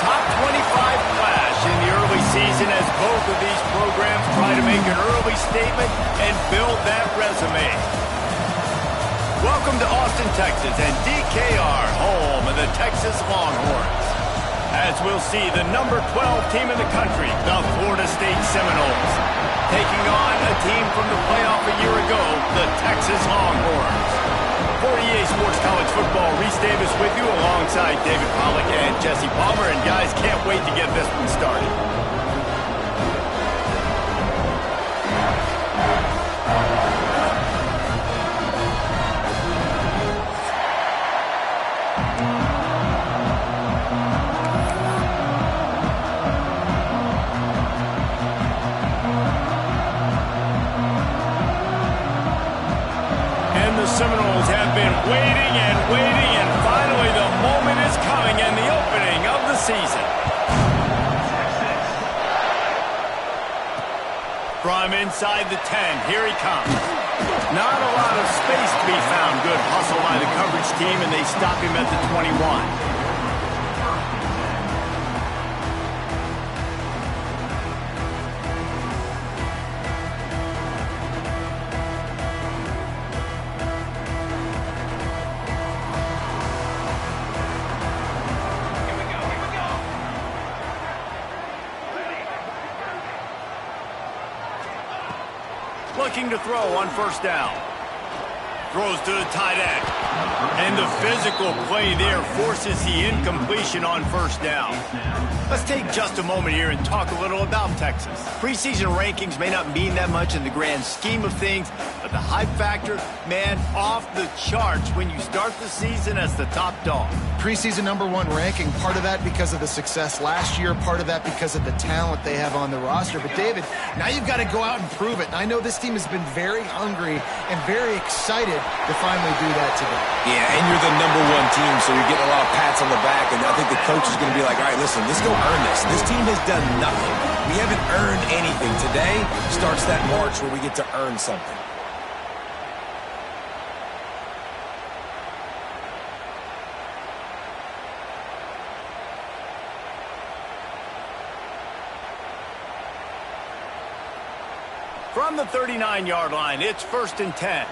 top 25 flash in the early season as both of these programs try to make an early statement and build that resume. Welcome to Austin, Texas, and DKR, home of the Texas Longhorns. As we'll see, the number 12 team in the country, the Florida State Seminoles, taking on a team from the playoff a year ago, the Texas Longhorns. For EA Sports College Football, Reese Davis with you alongside David Pollack and Jesse Palmer. And guys, can't wait to get this one started. The Seminoles have been waiting and waiting, and finally the moment is coming and the opening of the season. From inside the 10, here he comes. Not a lot of space to be found. Good hustle by the coverage team, and they stop him at the 21. Looking to throw on first down. Throws to the tight end. And the physical play there forces the incompletion on first down. Let's take just a moment here and talk a little about Texas. Preseason rankings may not mean that much in the grand scheme of things, but the hype factor, man, off the charts when you start the season as the top dog. Preseason #1 ranking, part of that because of the success last year, part of that because of the talent they have on the roster. But David, now you've got to go out and prove it. And I know this team has been very hungry and very excited to finally do that today. Yeah, and you're the #1 team, so you're getting a lot of pats on the back, and I think the coach is going to be like, all right, listen, let's go earn this. This team has done nothing. We haven't earned anything. Today starts that march where we get to earn something. From the 39-yard line, it's 1st and 10.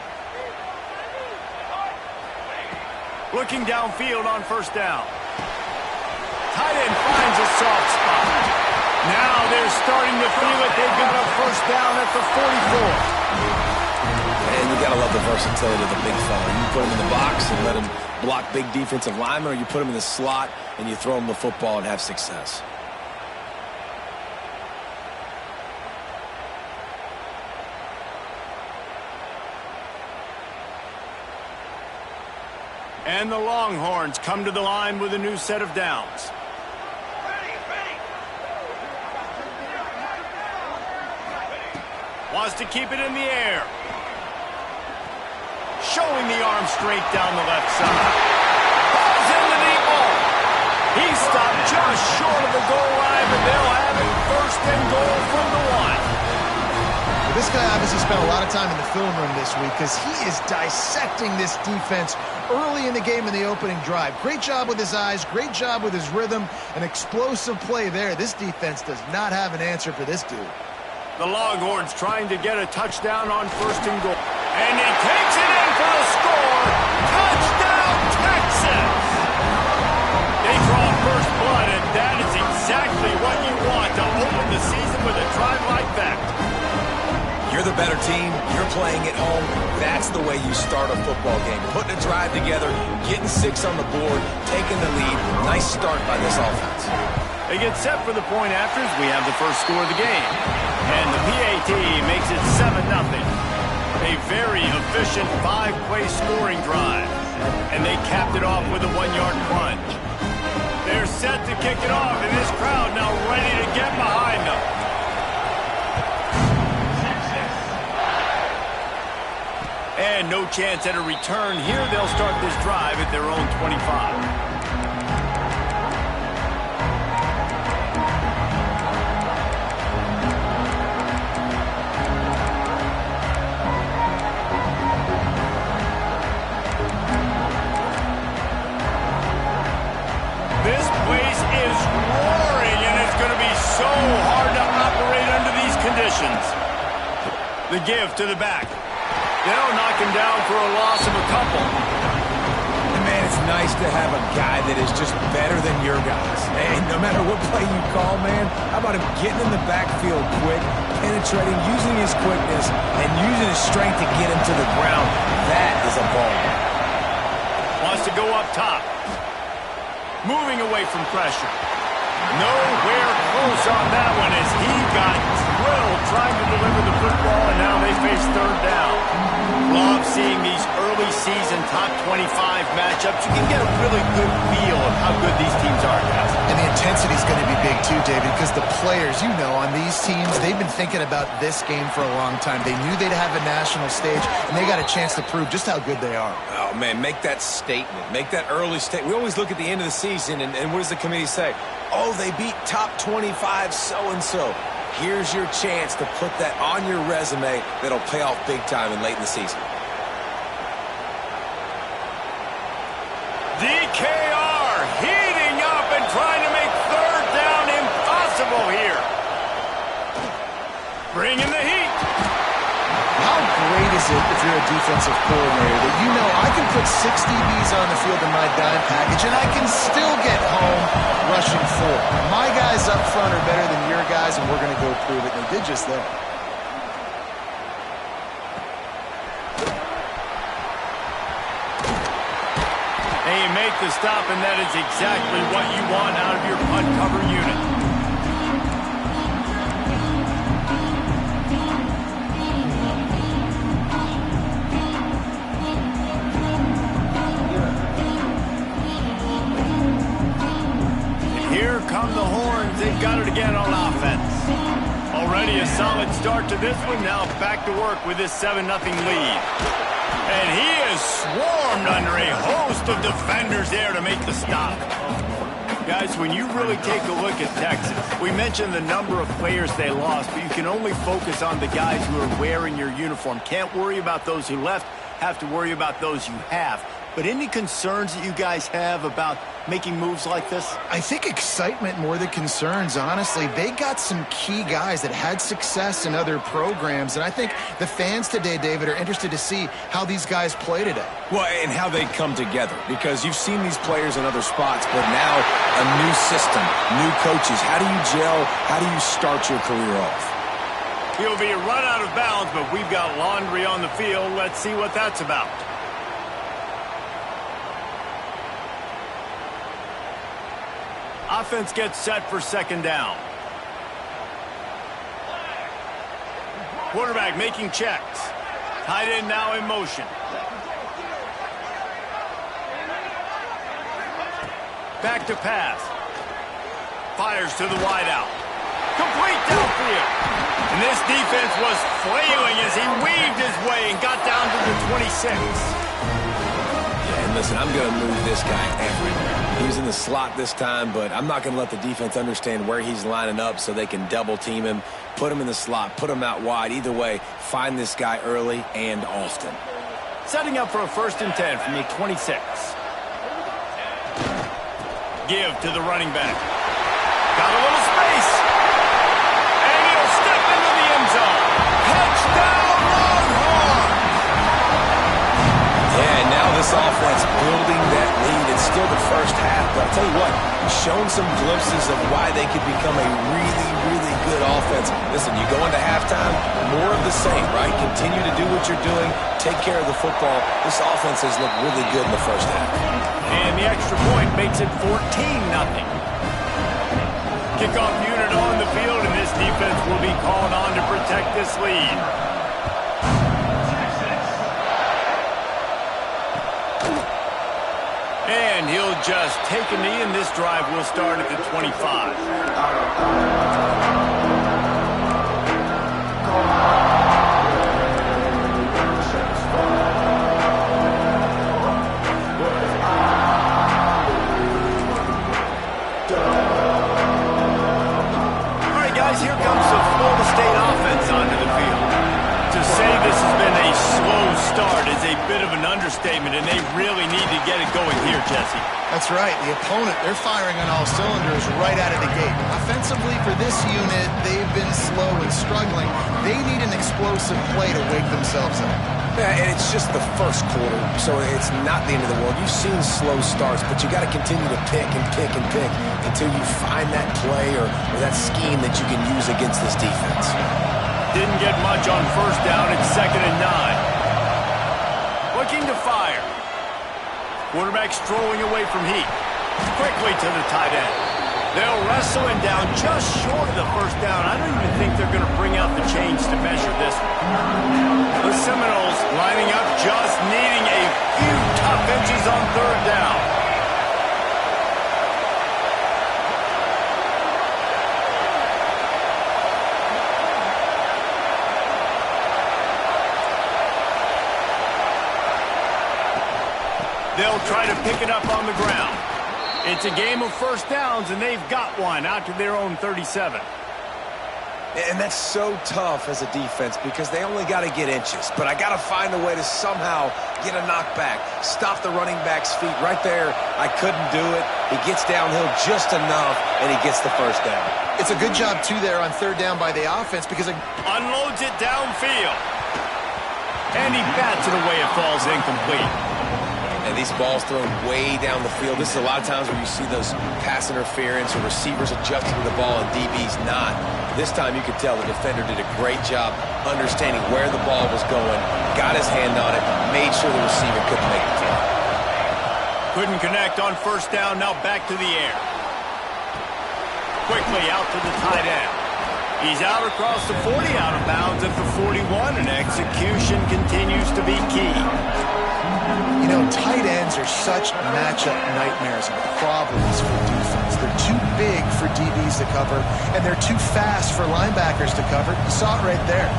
Looking downfield on first down. Tight end finds a soft spot. Now they're starting to feel it. They've got a first down at the 44. And you got to love the versatility of the big fella. You put him in the box and let him block big defensive linemen, or you put him in the slot and you throw him the football and have success. And the Longhorns come to the line with a new set of downs. Wants to keep it in the air. Showing the arm strength down the left side. Ball's in the deep ball. He stopped just short of the goal line, but they'll have it 1st and goal from the 1. This guy obviously spent a lot of time in the film room this week because he is dissecting this defense early in the game in the opening drive. Great job with his eyes, great job with his rhythm, an explosive play there. This defense does not have an answer for this dude. The Longhorns trying to get a touchdown on 1st and goal. And he takes it in for the score. Touchdown, Texas! They draw first blood, and that is exactly what you want to open the season with a drive like that. You're the better team. You're playing at home. That's the way you start a football game. Putting a drive together, getting 6 on the board, taking the lead. Nice start by this offense. They get set for the point afters. We have the first score of the game. And the PAT makes it 7-0. A very efficient 5-play scoring drive. And they capped it off with a 1-yard plunge. They're set to kick it off, and this crowd now ready to get behind them. And no chance at a return here. They'll start this drive at their own 25. This place is is roaring, and it's going to be so hard to operate under these conditions. The give to the back. They'll knock him down for a loss of a couple. And man, it's nice to have a guy that is just better than your guys. And no matter what play you call, man, how about him getting in the backfield quick, penetrating, using his quickness, and using his strength to get him to the ground. That is a ball. Wants to go up top. Moving away from pressure. Nowhere close on that one as he got drilled trying to deliver the football, and now they face third down. Love seeing these early season top 25 matchups. You can get a really good feel of how good these teams are, guys. And the intensity is going to be big too, David, because the players, you know, on these teams, they've been thinking about this game for a long time. They knew they'd have a national stage, and they got a chance to prove just how good they are. Oh, man, make that statement. Make that early statement. We always look at the end of the season, and what does the committee say? Oh, they beat top 25 so-and-so. Here's your chance to put that on your resume that'll pay off big time and late in the season. DKR heating up and trying to make third down impossible here. Bringing the heat. How great is it if you're a defensive coordinator that you know I can put 6 DBs on the field in my dime package and I can still get home rushing 4. My guys up front are better than your guys, and we're going to go prove it. And they did just that. And you make the stop, and that is exactly what you want out of your punt cover unit. Here come the horns. They've got it again on offense. Already a solid start to this one. Now back to work with this 7-0 lead. And he is swarmed under a host of defenders there to make the stop. Guys, when you really take a look at Texas, we mentioned the number of players they lost, but you can only focus on the guys who are wearing your uniform. Can't worry about those who left. Have to worry about those you have. But any concerns that you guys have about making moves like this? I think excitement more than concerns, honestly. They got some key guys that had success in other programs, and I think the fans today, David, are interested to see how these guys play today. Well, and how they come together, because you've seen these players in other spots, but now a new system, new coaches. How do you gel? How do you start your career off? He'll be run out of bounds, but we've got laundry on the field. Let's see what that's about. Offense gets set for second down. Quarterback making checks. Tight end now in motion. Back to pass. Fires to the wideout. Complete downfield. And this defense was flailing as he weaved his way and got down to the 26. Yeah, and listen, I'm going to move this guy everywhere. He was in the slot this time, but I'm not going to let the defense understand where he's lining up so they can double team him, put him in the slot, put him out wide. Either way, find this guy early and often. Setting up for a 1st and 10 from the 26. Give to the running back. Got a little space. And he'll step into the end zone. Touchdown, Longhorns! Yeah, now this offense building that lead. It's still the first half, but I'll tell you what, shown some glimpses of why they could become a really, really good offense. Listen, you go into halftime, more of the same, right? Continue to do what you're doing, take care of the football. This offense has looked really good in the first half. And the extra point makes it 14-0. Kickoff unit on the field, and this defense will be called on to protect this lead. And he'll just take a knee, and this drive will start at the 25. All right, guys, here comes the Florida State offense onto the field. To say this has been a slow start is a bit of an understatement, and they really need to get it going here, Jesse. That's right. The opponent, they're firing on all cylinders right out of the gate. Offensively, for this unit, they've been slow and struggling. They need an explosive play to wake themselves up. Yeah, and it's just the first quarter, so it's not the end of the world. You've seen slow starts, but you got to continue to pick and pick and pick until you find that play or that scheme that you can use against this defense. Didn't get much on first down. It's 2nd and 9. Looking to fire. Quarterback strolling away from heat. Quickly to the tight end. They'll wrestle him down just short of the first down. I don't even think they're going to bring out the chains to measure this one. The Seminoles lining up, just needing a few tough inches on 3rd down. They'll try to pick it up on the ground. It's a game of first downs, and they've got one out to their own 37. And that's so tough as a defense because they only got to get inches. But I got to find a way to somehow get a knockback, stop the running back's feet. Right there, I couldn't do it. He gets downhill just enough, and he gets the first down. It's a good job, too, there on 3rd down by the offense because it unloads it downfield. And he bats it away. It falls incomplete. And these balls thrown way down the field. This is a lot of times where you see those pass interference or receivers adjusting to the ball and DBs not. This time you could tell the defender did a great job understanding where the ball was going, got his hand on it, made sure the receiver couldn't make the play. Couldn't connect on first down, now back to the air. Quickly out to the tight end. He's out across the 40, out of bounds at the 41, and execution continues to be key. You know, tight ends are such matchup nightmares and problems for defense. They're too big for DBs to cover, and they're too fast for linebackers to cover. You saw it right there.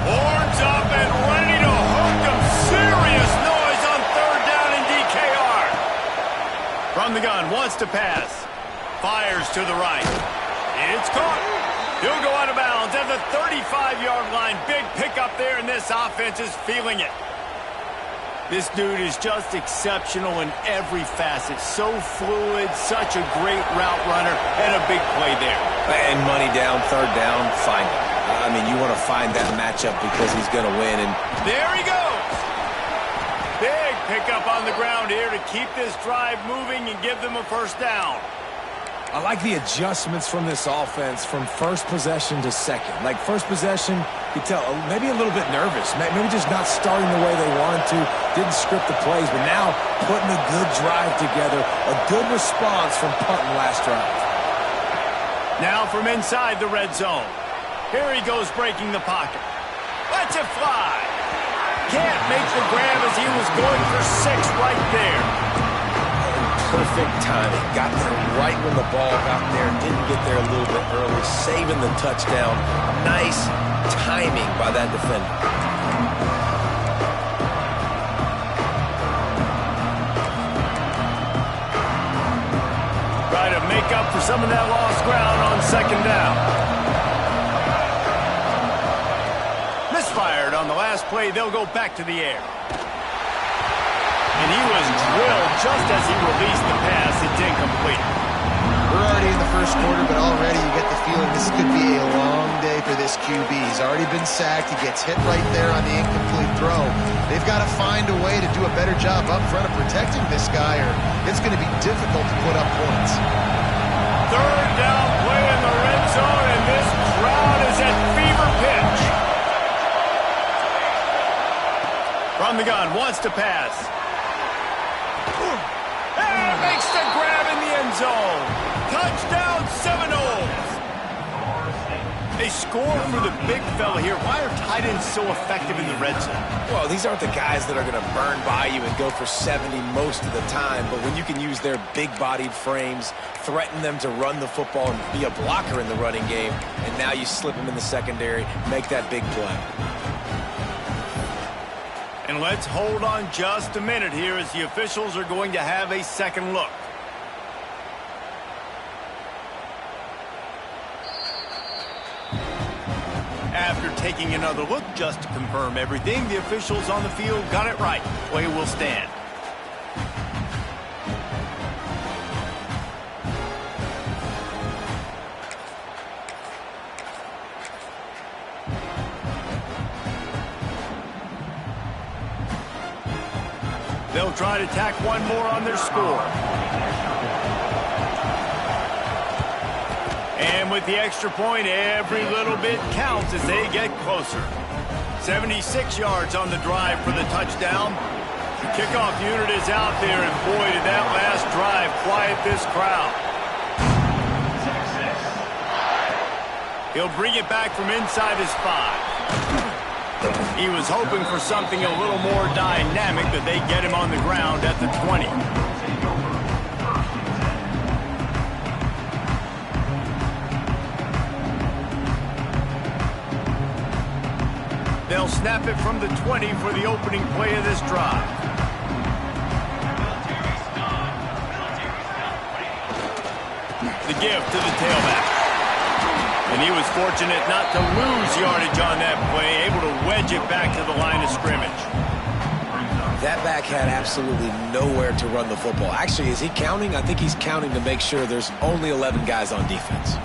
Horns up and ready to hook them. Serious noise on 3rd down in DKR. From the gun, wants to pass. Fires to the right. It's caught. He'll go out of bounds at the 35-yard line. Big pickup there, and this offense is feeling it. This dude is just exceptional in every facet. So fluid, such a great route runner, and a big play there. And money down, 3rd down, find him. I mean, you want to find that matchup because he's going to win. And there he goes. Big pickup on the ground here to keep this drive moving and give them a first down. I like the adjustments from this offense from first possession to second. Like first possession, you tell maybe a little bit nervous, maybe just not starting the way they wanted to, didn't script the plays, but now putting a good drive together, a good response from punting last drive. Now from inside the red zone. Here he goes breaking the pocket. Lets it fly. Can't make the grab as he was going for 6 right there. Perfect timing. Got there right when the ball got there. Didn't get there a little bit early. Saving the touchdown. Nice timing by that defender. Try to make up for some of that lost ground on 2nd down. Misfired on the last play. They'll go back to the air. And he was drilled just as he released the pass. It's incomplete. We're already in the first quarter, but already you get the feeling this could be a long day for this QB. He's already been sacked. He gets hit right there on the incomplete throw. They've got to find a way to do a better job up front of protecting this guy, or it's going to be difficult to put up points. 3rd down play in the red zone, and this crowd is at fever pitch. From the gun, wants to pass. And makes the grab in the end zone. Touchdown, Seminoles. They score for the big fella here. Why are tight ends so effective in the red zone? Well, these aren't the guys that are going to burn by you and go for 70 most of the time, but when you can use their big-bodied frames, threaten them to run the football and be a blocker in the running game, and now you slip them in the secondary, make that big play. And let's hold on just a minute here as the officials are going to have a second look. taking another look just to confirm everything. The officials on the field got it right. Play will stand. They'll try to tack one more on their score. And with the extra point, every little bit counts as they get closer. 76 yards on the drive for the touchdown. The kickoff unit is out there, and boy, did that last drive quiet this crowd. He'll bring it back from inside his 5. He was hoping for something a little more dynamic, but they get him on the ground at the 20. They'll snap it from the 20 for the opening play of this drive. The give to the tailback. And he was fortunate not to lose yardage on that play, able to wedge it back to the line of scrimmage. That back had absolutely nowhere to run the football. Actually, is he counting? I think he's counting to make sure there's only 11 guys on defense.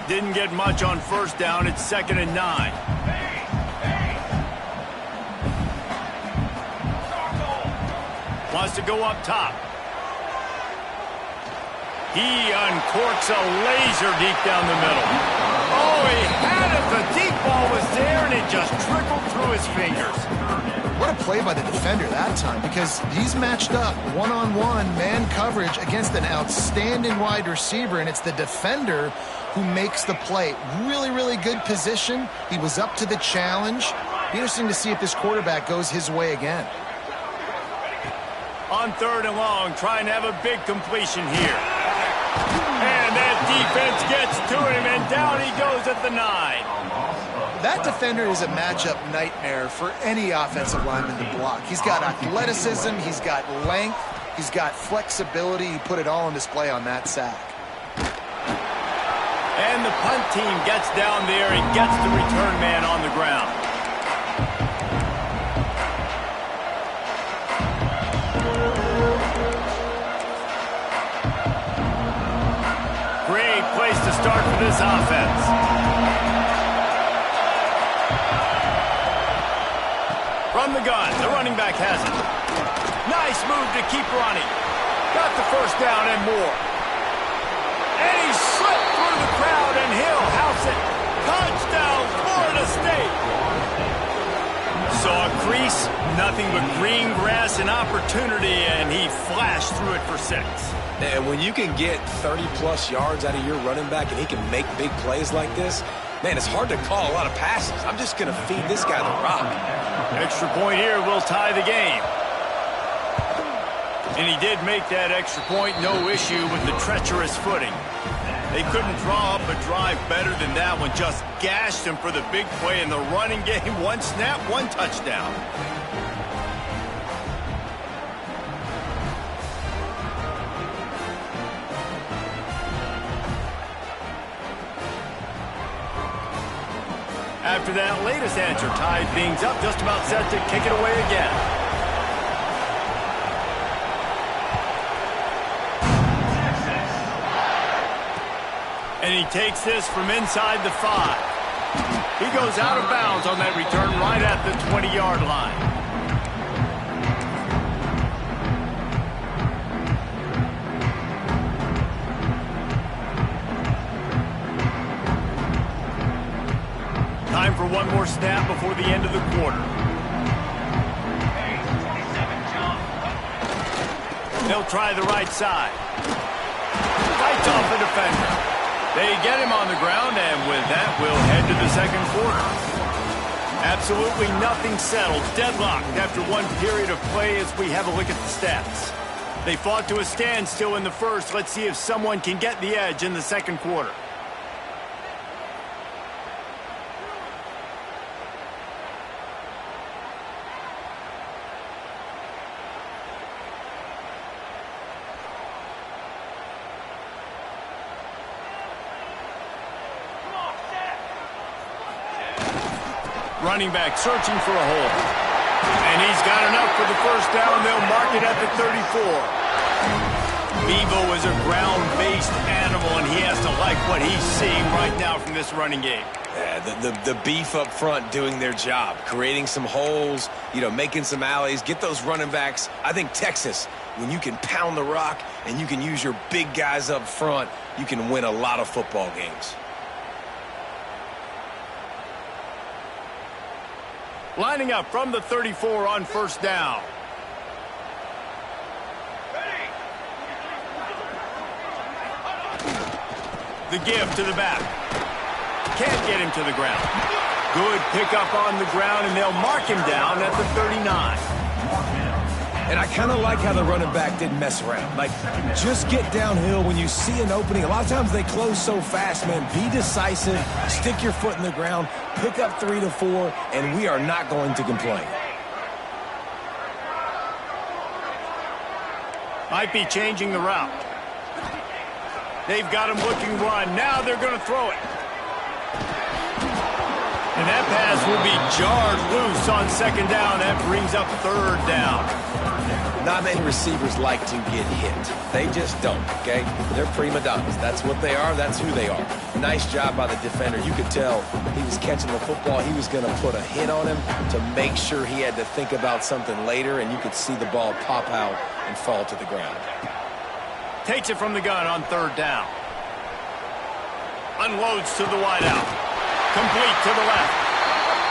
Didn't get much on first down. It's 2nd and 9. Wants to go up top. He uncorks a laser deep down the middle. Oh, he had it. The deep ball was there, and it just trickled through his fingers. What a play by the defender that time, because he's matched up one-on-one man coverage against an outstanding wide receiver, and it's the defender who makes the play. Really, really good position. He was up to the challenge. Be interesting to see if this quarterback goes his way again. On 3rd and long, trying to have a big completion here. And that defense gets to him, and down he goes at the 9. That defender is a matchup nightmare for any offensive lineman to block. He's got athleticism, he's got length, he's got flexibility. He put it all on display on that sack. And the punt team gets down there and gets the return man on the ground. Great place to start for this offense. From the gun, the running back has it. Nice move to keep running. Got the first down and more. And he slipped through the crowd, and he'll house it. Touchdown, Florida State. Saw a crease, nothing but green grass and opportunity, and he flashed through it for 6. And when you can get 30-plus yards out of your running back and he can make big plays like this, man, it's hard to call a lot of passes. I'm just going to feed this guy the rock. Extra point here will tie the game. And he did make that extra point, no issue with the treacherous footing. They couldn't draw up a drive better than that one. Just gashed him for the big play in the running game. One snap, one touchdown. After that latest answer tied things up, just about set to kick it away again. And he takes this from inside the 5. He goes out of bounds on that return right at the 20-yard line. Time for one more snap before the end of the quarter. They'll try the right side. Fights off the defender. They get him on the ground, and with that, we'll head to the second quarter. Absolutely nothing settled. Deadlocked after one period of play as we have a look at the stats. They fought to a standstill in the first. Let's see if someone can get the edge in the second quarter. Running back searching for a hole. And he's got enough for the first down. They'll mark it at the 34. Bevo is a ground-based animal, and he has to like what he's seeing right now from this running game. Yeah, the beef up front doing their job, creating some holes, making some alleys, get those running backs. I think Texas, when you can pound the rock and you can use your big guys up front, you can win a lot of football games. Lining up from the 34 on first down. The give to the back. Can't get him to the ground. Good pickup on the ground, and they'll mark him down at the 39. And I kind of like how the running back didn't mess around. Like, just get downhill when you see an opening. A lot of times they close so fast, man. Be decisive, stick your foot in the ground, pick up 3 to 4, and we are not going to complain. Might be changing the route. They've got him looking run. Now they're going to throw it. And that pass will be jarred loose on second down. That brings up third down. Not many receivers like to get hit. They just don't, okay? They're prima donnas. That's what they are. That's who they are. Nice job by the defender. You could tell he was catching the football. He was going to put a hit on him to make sure he had to think about something later, and you could see the ball pop out and fall to the ground. Takes it from the gun on third down. Unloads to the wideout. Complete to the left.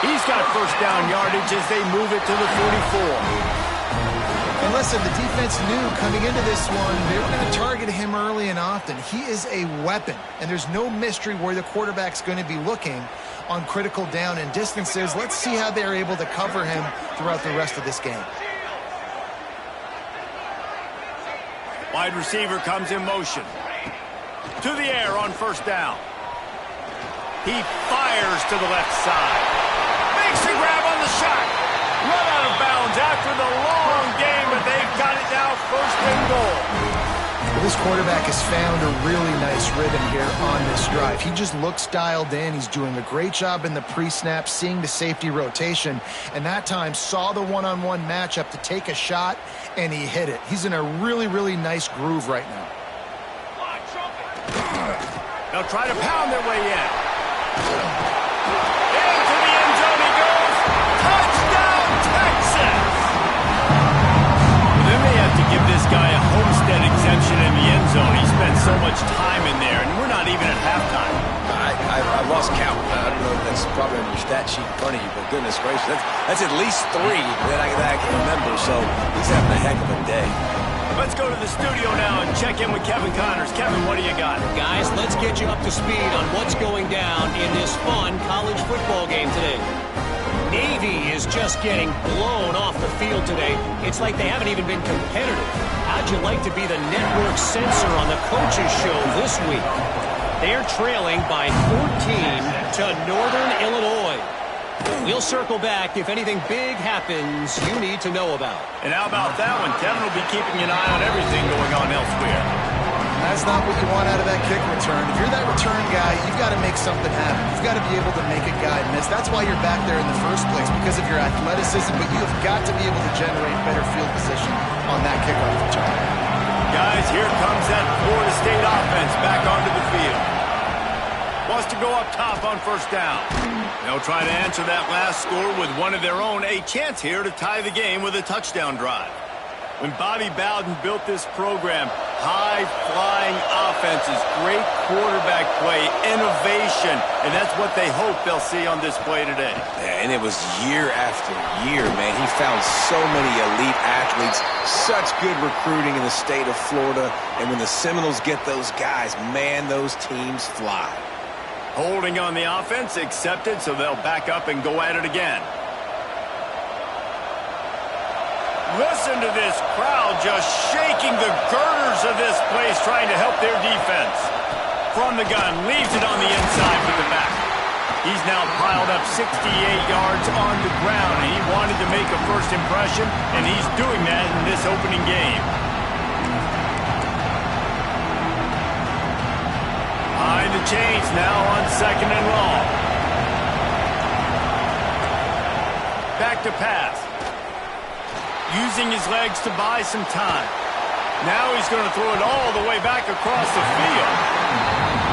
He's got first down yardage as they move it to the 44. And listen, the defense knew coming into this one, they were going to target him early and often. He is a weapon, and there's no mystery where the quarterback's going to be looking on critical down and distances. Let's see how they're able to cover him throughout the rest of this game. Wide receiver comes in motion. To the air on first down. He fires to the left side. Makes the grab on the shot. Run out of bounds after the long game, but they've got it now first and goal. Well, this quarterback has found a really nice rhythm here on this drive. He just looks dialed in. He's doing a great job in the pre-snap, seeing the safety rotation, and that time saw the one-on-one matchup to take a shot, and he hit it. He's in a really, really nice groove right now. They'll try to pound their way in. Into the end zone he goes. Touchdown, Texas! Then they have to give this guy a homestead exemption in the end zone. He spent so much time in there, and we're not even at halftime. I lost count. I don't know if that's probably on your stat sheet in front of you, but goodness gracious, that's at least 3 that I can remember, so he's having a heck of a day. Let's go to the studio now and check in with Kevin Connors. Kevin, what do you got? Guys, let's get you up to speed on what's going down in this fun college football game today. Navy is just getting blown off the field today. It's like they haven't even been competitive. How'd you like to be the network censor on the coaches show this week? They're trailing by 14 to Northern Illinois. We'll circle back if anything big happens you need to know about. And how about that one? Kevin will be keeping an eye on everything going on elsewhere. That's not what you want out of that kick return. If you're that return guy, you've got to make something happen. You've got to be able to make a guy miss. That's why you're back there in the first place, because of your athleticism, but you have got to be able to generate better field position on that kickoff return. Guys, here comes that Florida State offense back onto the field. Wants to go up top on first down. They'll try to answer that last score with one of their own. A chance here to tie the game with a touchdown drive. When Bobby Bowden built this program, high-flying offenses, great quarterback play, innovation, and that's what they hope they'll see on display today. Yeah, and it was year after year, man. He found so many elite athletes, such good recruiting in the state of Florida, and when the Seminoles get those guys, man, those teams fly. Holding on the offense, accepted, so they'll back up and go at it again. Listen to this crowd just shaking the girders of this place, trying to help their defense. From the gun, leaves it on the inside with the back. He's now piled up 68 yards on the ground, and he wanted to make a first impression, and he's doing that in this opening game. Behind the chains now on second and long. Back to pass. Using his legs to buy some time. Now he's going to throw it all the way back across the field.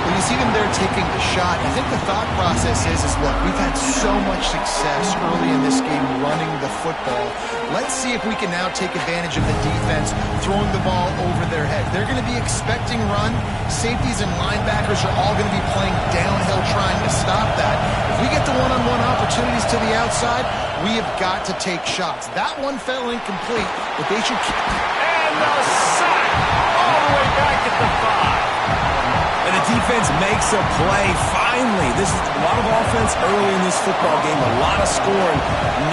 When you see them there taking the shot, I think the thought process is look, we've had so much success early in this game running the football. Let's see if we can now take advantage of the defense throwing the ball over their head. They're going to be expecting run. Safeties and linebackers are all going to be playing downhill trying to stop that. If we get the one-on-one opportunities to the outside, we have got to take shots. That one fell incomplete, but they should keep... And the sack all the way back at the 5. And the defense makes a play. Finally, this is a lot of offense early in this football game, a lot of scoring.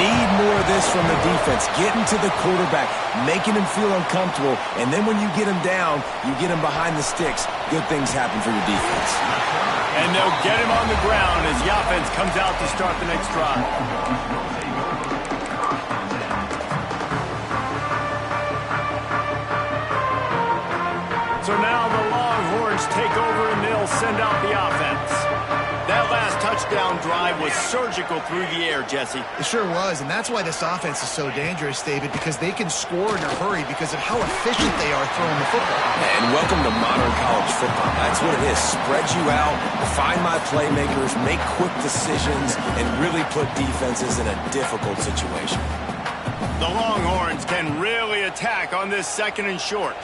Need more of this from the defense. Getting to the quarterback, making him feel uncomfortable, and then when you get him down, you get him behind the sticks. Good things happen for your defense. And they'll get him on the ground as the offense comes out to start the next drive. So now the Longhorns take over and they'll send out the offense. That last touchdown drive was surgical through the air, Jesse. It sure was, and that's why this offense is so dangerous, David, because they can score in a hurry because of how efficient they are throwing the football. And welcome to modern college football. That's what it is. Spread you out, find my playmakers, make quick decisions, and really put defenses in a difficult situation. The Longhorns can really attack on this 2nd and short.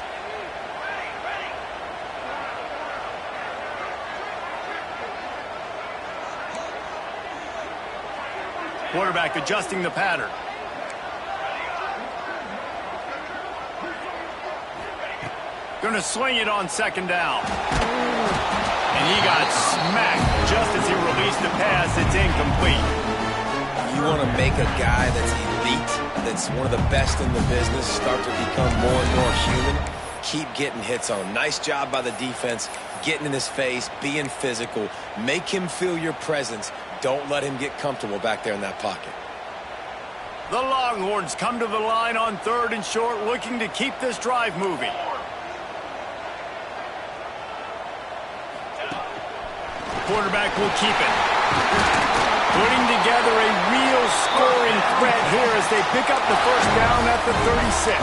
Quarterback adjusting the pattern. Going to swing it on 2nd down. And he got smacked just as he released the pass. It's incomplete. You want to make a guy that's elite, that's one of the best in the business, start to become more and more human. Keep getting hits on him. Nice job by the defense, getting in his face, being physical. Make him feel your presence. Don't let him get comfortable back there in that pocket. The Longhorns come to the line on 3rd and short, looking to keep this drive moving. Quarterback will keep it. Putting together a real scoring threat here as they pick up the 1st down at the 36.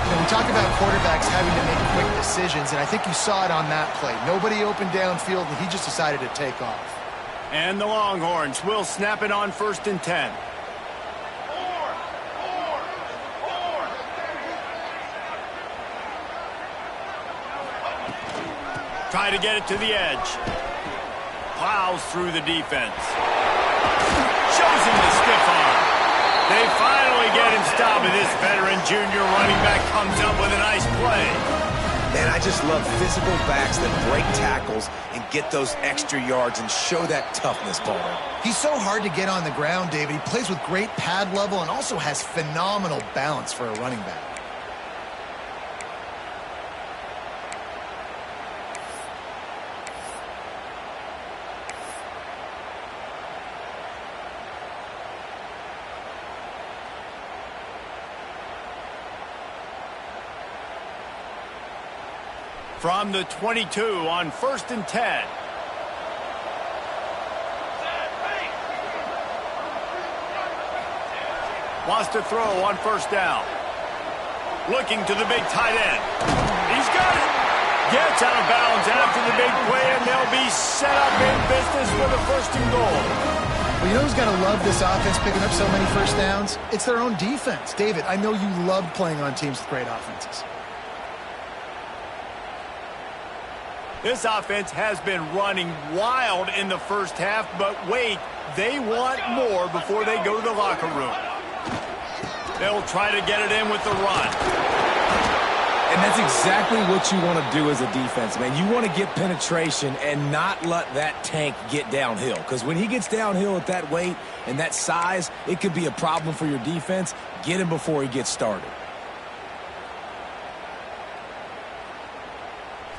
We talk about quarterbacks having to make quick decisions, and I think you saw it on that play. Nobody open downfield, and he just decided to take off. And the Longhorns will snap it on 1st and 10. Try to get it to the edge. Plows through the defense. Shows him the stiff arm. They finally get him stopped, and this veteran junior running back comes up with a nice play. Man, I just love physical backs that break tackles and get those extra yards and show that toughness, Paul. He's so hard to get on the ground, David. He plays with great pad level and also has phenomenal balance for a running back. From the 22 on 1st and 10. Wants to throw on 1st down. Looking to the big tight end. He's got it. Gets out of bounds after the big play, and they'll be set up in business with a 1st and goal. Well, you know who's got to love this offense picking up so many 1st downs? It's their own defense. David, I know you love playing on teams with great offenses. This offense has been running wild in the 1st half, but wait, they want more before they go to the locker room. They'll try to get it in with the run. And that's exactly what you want to do as a defense, man. You want to get penetration and not let that tank get downhill. Because when he gets downhill at that weight and that size, it could be a problem for your defense. Get him before he gets started.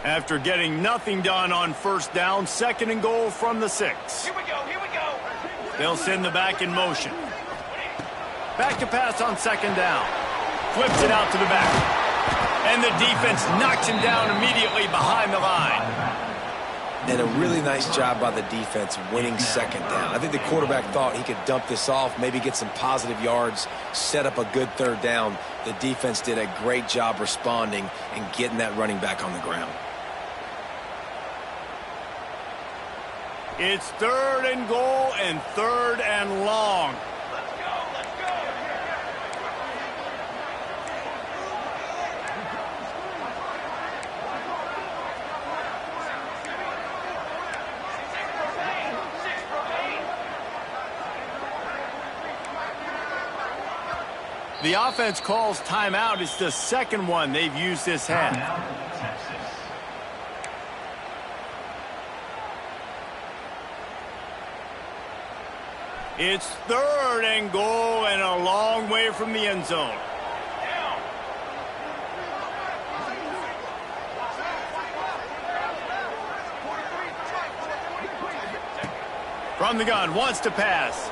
After getting nothing done on 1st down, 2nd and goal from the 6. Here we go, here we go. They'll send the back in motion. Back to pass on 2nd down. Flips it out to the back. And the defense knocks him down immediately behind the line. And a really nice job by the defense winning second down. I think the quarterback thought he could dump this off, maybe get some positive yards, set up a good third down. The defense did a great job responding and getting that running back on the ground. It's 3rd and goal and 3rd and long. The offense calls timeout. It's the second one they've used this half. It's 3rd and goal and a long way from the end zone. From the gun, wants to pass.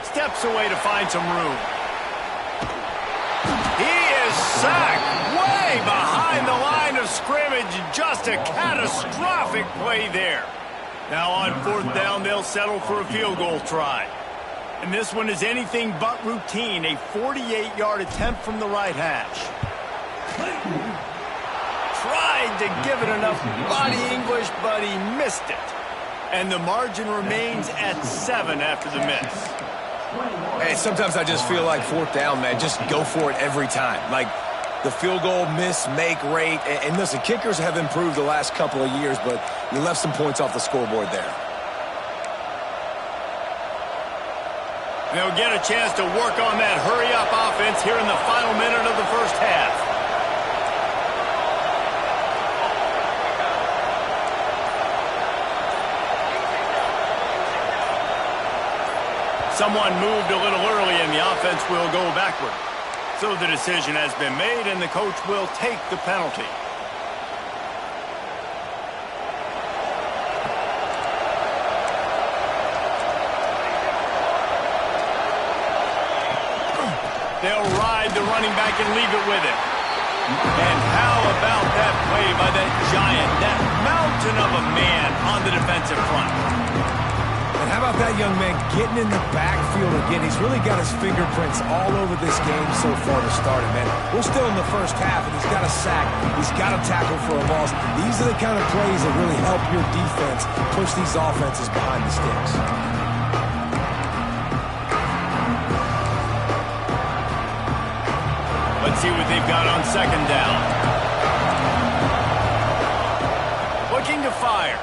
Steps away to find some room. He is sacked way behind the line of scrimmage. Just a catastrophic play there. Now on 4th down, they'll settle for a field goal try. And this one is anything but routine. A 48-yard attempt from the right hash. Tried to give it enough body English, but he missed it. And the margin remains at 7 after the miss. Hey, sometimes I just feel like 4th down, man. Just go for it every time. Like the field goal miss, make rate. And listen, kickers have improved the last couple of years, but you left some points off the scoreboard there. They'll get a chance to work on that hurry-up offense here in the final minute of the first half. Someone moved a little early and the offense will go backward. So the decision has been made and the coach will take the penalty. They'll ride the running back and leave it with him. And how about that play by that giant, that mountain of a man on the defensive front? And how about that young man getting in the backfield again? He's really got his fingerprints all over this game so far to start it, man. We're still in the first half, and he's got a sack. He's got a tackle for a loss. These are the kind of plays that really help your defense push these offenses behind the sticks. Let's see what they've got on 2nd down. Looking to fire.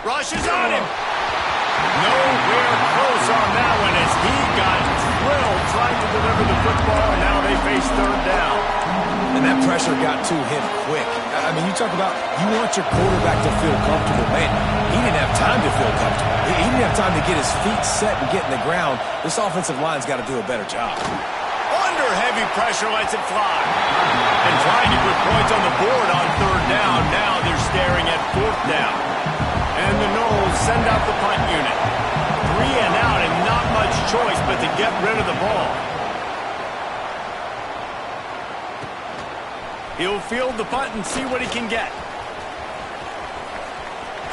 Rushes on him. Nowhere close on that one as he got drilled trying to deliver the football, and now they face 3rd down. And that pressure got to him quick. I mean, you talk about you want your quarterback to feel comfortable. Man, he didn't have time to feel comfortable. He didn't have time to get his feet set and get in the ground. This offensive line's got to do a better job. Under heavy pressure, lets it fly. And trying to put points on the board on 3rd down. Now they're staring at 4th down. And the Knowles send out the punt unit. 3 and out and not much choice but to get rid of the ball. He'll field the punt and see what he can get.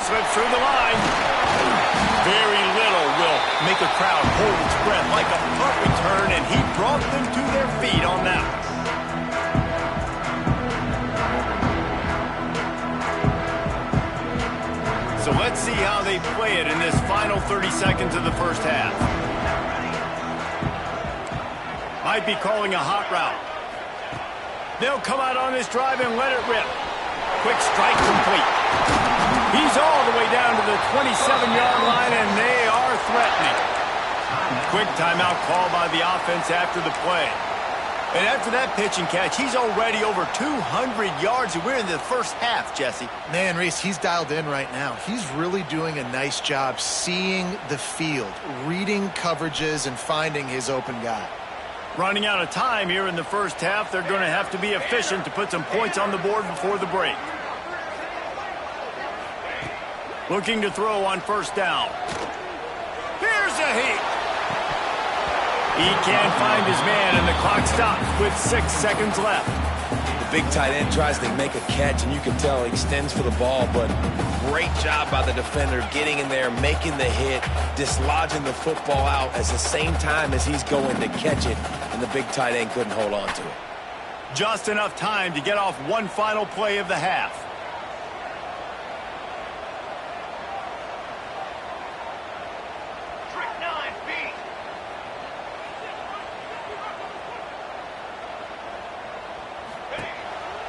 Slips through the line. Very little will make a crowd hold its breath like a punt return, and he brought them to their feet on that. So let's see how they play it in this final 30 seconds of the first half. Might be calling a hot route. They'll come out on this drive and let it rip. Quick strike complete. He's all the way down to the 27-yard line, and they are threatening. Quick timeout call by the offense after the play. And after that pitch and catch, he's already over 200 yards, and we're in the first half, Jesse. Man, Reese, he's dialed in right now. He's really doing a nice job seeing the field, reading coverages, and finding his open guy. Running out of time here in the first half, they're going to have to be efficient to put some points on the board before the break. Looking to throw on 1st down. Here's a hit. He can't find his man, and the clock stops with 6 seconds left. The big tight end tries to make a catch, and you can tell he extends for the ball, but great job by the defender getting in there, making the hit, dislodging the football out at the same time as he's going to catch it, and the big tight end couldn't hold on to it. Just enough time to get off one final play of the half.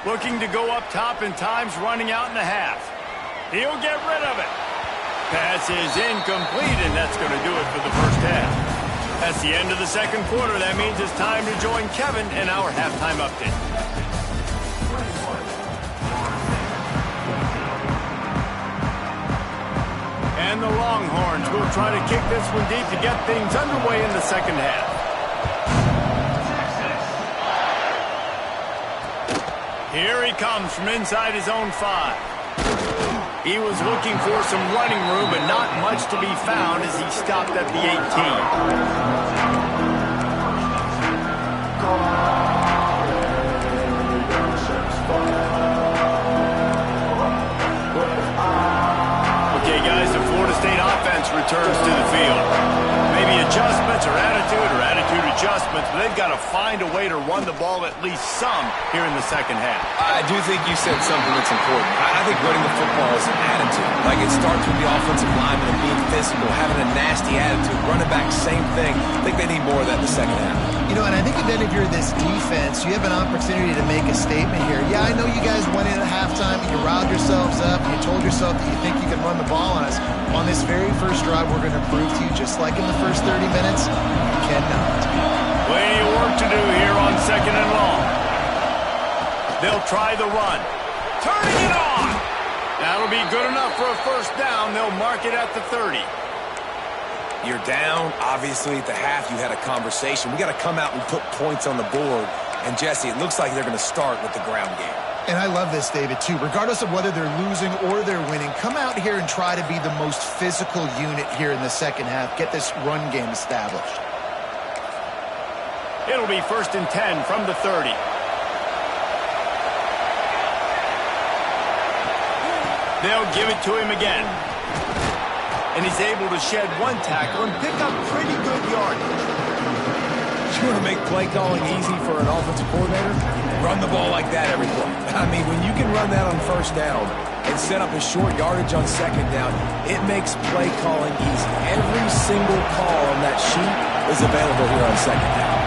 Looking to go up top, and time's running out in the half. He'll get rid of it. Pass is incomplete, and that's going to do it for the first half. That's the end of the second quarter. That means it's time to join Kevin in our halftime update. And the Longhorns will try to kick this one deep to get things underway in the second half. Here he comes from inside his own 5. He was looking for some running room, but not much to be found as he stopped at the 18. Okay, guys, the Florida State offense returns to the field. Maybe adjustments or attitude adjustments, but they've got to find a way to run the ball at least some here in the second half. I do think you said something that's important. I think running the football is an attitude. Like, it starts with the offensive lineman and being physical, having a nasty attitude. Running back, same thing. I think they need more of that in the second half. You know, and I think then if you're this defense, you have an opportunity to make a statement here. Yeah, I know you guys went in at halftime, and you riled yourselves up, and you told yourself that you think you can run the ball on us. On this very first drive, we're going to prove to you, just like in the first 30 minutes, you cannot. Plenty of work to do here on second and long. They'll try the run. Turning it on! That'll be good enough for a first down. They'll mark it at the 30. You're down. Obviously, at the half, you had a conversation. We got to come out and put points on the board. And, Jesse, it looks like they're going to start with the ground game. And I love this, David, too. Regardless of whether they're losing or they're winning, come out here and try to be the most physical unit here in the second half. Get this run game established. It'll be 1st and 10 from the 30. They'll give it to him again. And he's able to shed one tackle and pick up pretty good yardage. You want to make play calling easy for an offensive coordinator? Run the ball like that every play. I mean, when you can run that on first down and set up a short yardage on second down, it makes play calling easy. Every single call on that sheet is available here on second down.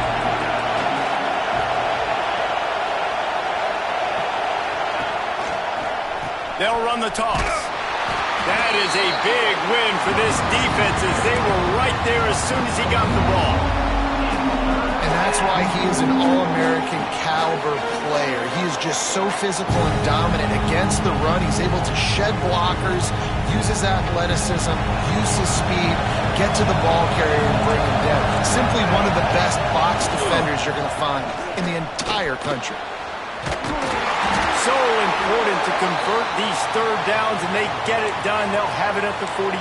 They'll run the toss. That is a big win for this defense as they were right there as soon as he got the ball. And that's why he is an All-American caliber player. He is just so physical and dominant against the run. He's able to shed blockers, use his athleticism, use his speed, get to the ball carrier and bring him down. Simply one of the best box defenders you're going to find in the entire country. So important to convert these third downs, and they get it done. They'll have it at the 42.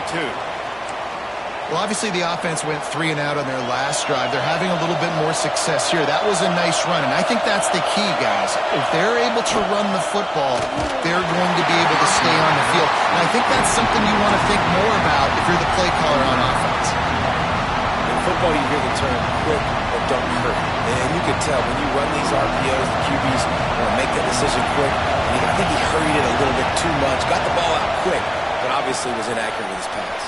Well, obviously the offense went 3 and out on their last drive. They're having a little bit more success here. That was a nice run, and I think that's the key, guys. If they're able to run the football, they're going to be able to stay on the field. And I think that's something you want to think more about if you're the play caller on offense. In football, you hear the term quick or don't hurt. And you can tell when you run these RPOs, the QBs want to make that decision quick. I think he hurried it a little bit too much, got the ball out quick, but obviously was inaccurate with his pass.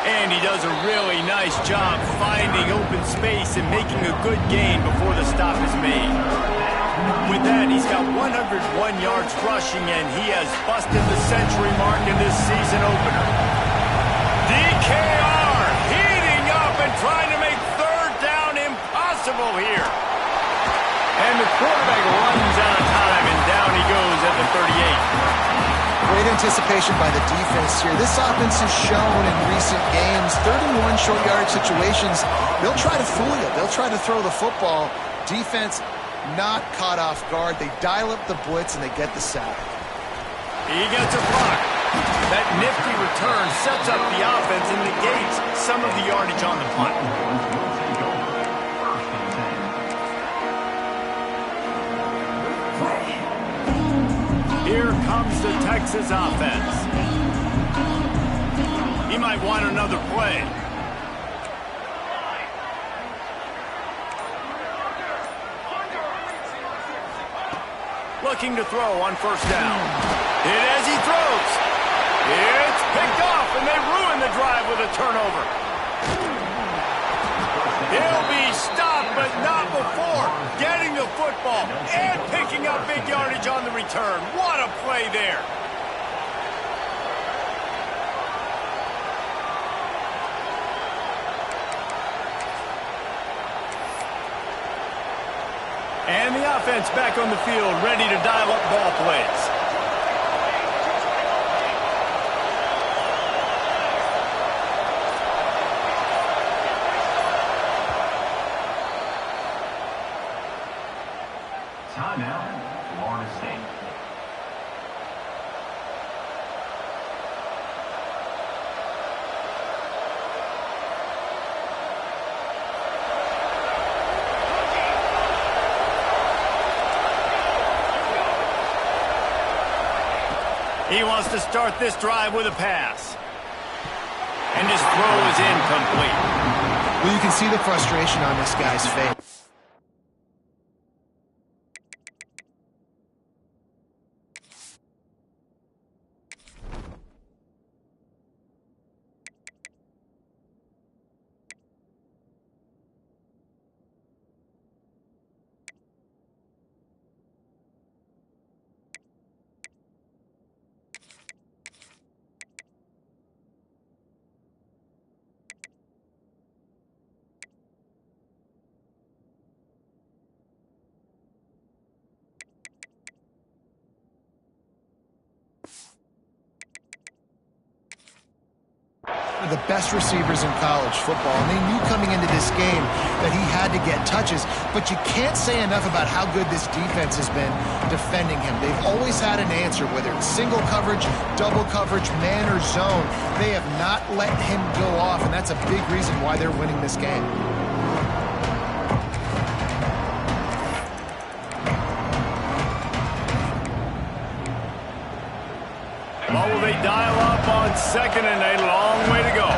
And he does a really nice job finding open space and making a good gain before the stop is made. With that, he's got 101 yards rushing, and he has busted the century mark in this season opener. DKR heating up and trying to make third down impossible here. And the quarterback runs out of time, and down he goes at the 38. Great anticipation by the defense here. This offense has shown in recent games, 31 short yardage situations, they'll try to fool you. They'll try to throw the football. Defense not caught off guard. They dial up the blitz, and they get the sack. He gets a block. That nifty return sets up the offense and negates some of the yardage on the punt. Texas offense. He might want another play. Looking to throw on first down. Hit as he throws. It's picked off, and they ruin the drive with a turnover. He'll be stopped, but not before getting the football and picking up big yardage on the return. What a play there. And the offense back on the field, ready to dial up ball plays. Timeout, Florida State. He wants to start this drive with a pass. And his throw is incomplete. Well, you can see the frustration on this guy's face. The best receivers in college football, and they knew coming into this game that he had to get touches, but you can't say enough about how good this defense has been defending him. They've always had an answer, whether it's single coverage, double coverage, man or zone. They have not let him go off, and that's a big reason why they're winning this game. Well, will they dial up on second and a long way to go.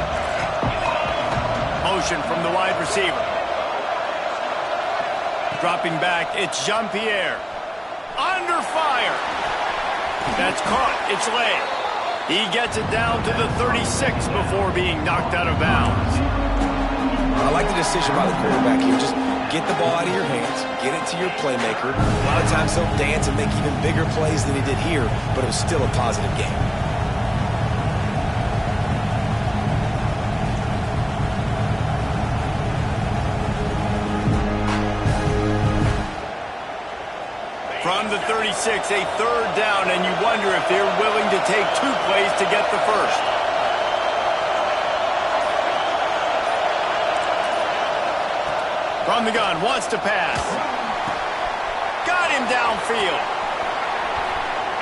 Motion from the wide receiver. Dropping back, it's Jean-Pierre. Under fire. That's caught. It's laid. He gets it down to the 36 before being knocked out of bounds. I like the decision by the quarterback here. Just get the ball out of your hands, get it to your playmaker. A lot of times he'll dance and make even bigger plays than he did here, but it was still a positive game. From the 36, a third down, and you wonder if they're willing to take 2 plays to get the first. From the gun, wants to pass. Got him downfield.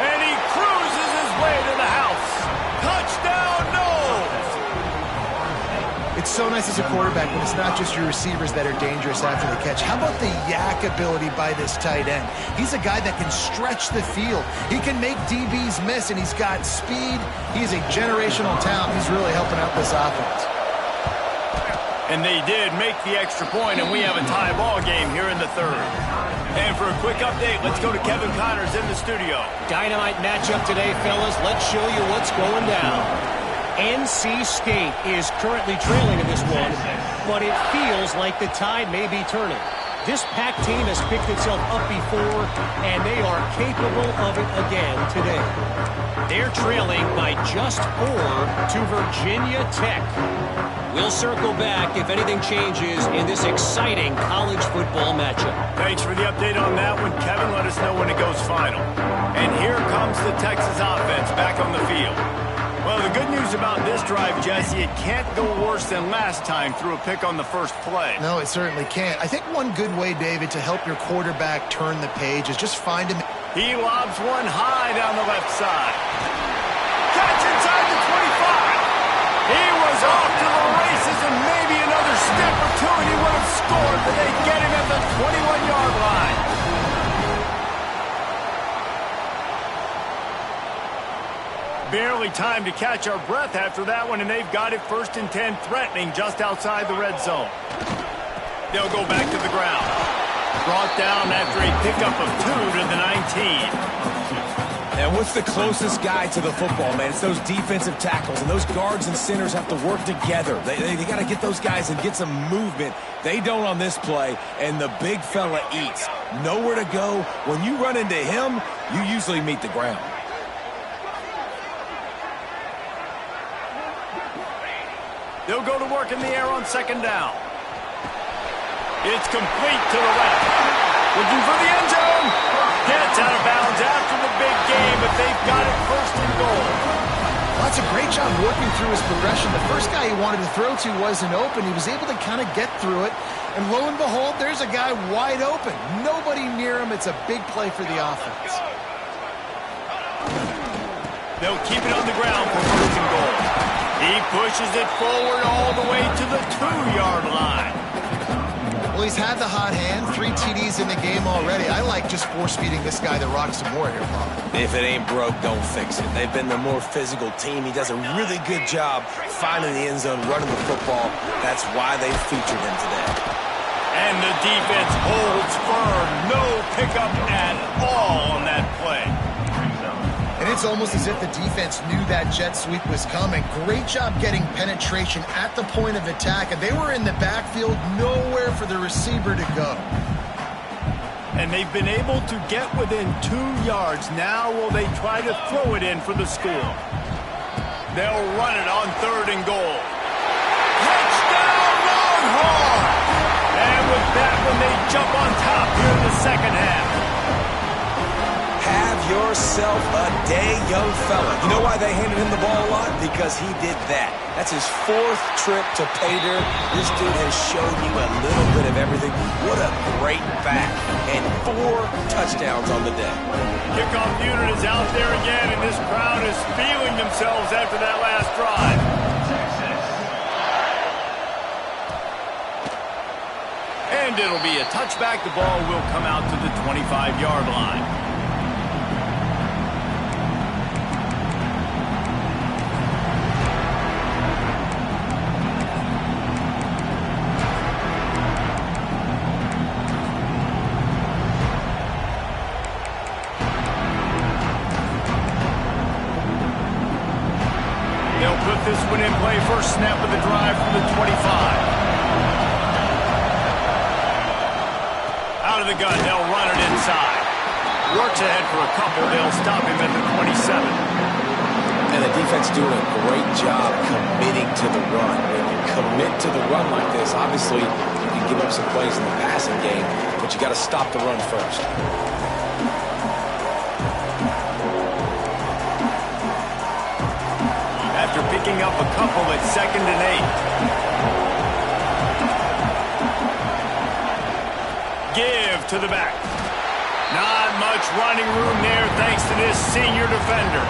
And he cruises his way to the house. Touchdown, no! It's so nice as a quarterback when it's not just your receivers that are dangerous after the catch. How about the yak ability by this tight end? He's a guy that can stretch the field. He can make DBs miss, and he's got speed. He's a generational talent. He's really helping out this offense. And they did make the extra point, and we have a tie ball game here in the third. And for a quick update, let's go to Kevin Connors in the studio. Dynamite matchup today, fellas. Let's show you what's going down. NC State is currently trailing in this one, but it feels like the tide may be turning. This Pac team has picked itself up before, and they are capable of it again today. They're trailing by just 4 to Virginia Tech. We'll circle back if anything changes in this exciting college football matchup. Thanks for the update on that one, Kevin. Let us know when it goes final. And here comes the Texas offense back on the field. Well, the good news about this drive, Jesse, it can't go worse than last time through a pick on the first play. No, it certainly can't. I think one good way, David, to help your quarterback turn the page is just find him. He lobs one high down the left side. Catch inside the 25. He was off to the races, and maybe another step or two, and he would have scored, but they get him at the 21-yard line. Barely time to catch our breath after that one, and they've got it 1st and 10, threatening just outside the red zone. They'll go back to the ground. Brought down after a pickup of 2 to the 19. And what's the closest guy to the football, man? It's those defensive tackles, and those guards and centers have to work together. They got to get those guys and get some movement. They don't on this play, and the big fella eats. Nowhere to go. When you run into him, you usually meet the ground. They'll go to work in the air on 2nd down. It's complete to the left. Looking for the end zone. Gets out of bounds after the big game, but they've got it 1st and goal. Well, that's a great job working through his progression. The first guy he wanted to throw to wasn't open. He was able to kind of get through it. And lo and behold, there's a guy wide open. Nobody near him. It's a big play for the offense. They'll keep it on the ground for 1st and goal. He pushes it forward all the way to the 2-yard line. Well, he's had the hot hand, 3 TDs in the game already. I like just force-feeding this guy the rock some more here, Bob. If it ain't broke, don't fix it. They've been the more physical team. He does a really good job finding the end zone, running the football. That's why they featured him today. And the defense holds firm. No pickup at all on that play. And it's almost as if the defense knew that jet sweep was coming. Great job getting penetration at the point of attack, and they were in the backfield, nowhere for the receiver to go. And they've been able to get within 2 yards. Now will they try to throw it in for the score? They'll run it on 3rd and goal. Touchdown, Longhorn! And with that one, they jump on top here in the 2nd half. Have yourself a day, young fella. You know why they handed him the ball a lot? Because he did that. That's his 4th trip to pay dirt. This dude has shown you a little bit of everything. What a great back. And 4 touchdowns on the day. Kickoff unit is out there again, and this crowd is feeling themselves after that last drive. And it'll be a touchback. The ball will come out to the 25-yard line. Put this one in play. First snap of the drive from the 25. Out of the gun, they'll run it inside. Works ahead for a couple. They'll stop him at the 27. And the defense doing a great job committing to the run. When you commit to the run like this, obviously you can give up some plays in the passing game, but you got to stop the run first. After picking up a couple at 2nd and 8. Give to the back. Not much running room there thanks to this senior defender.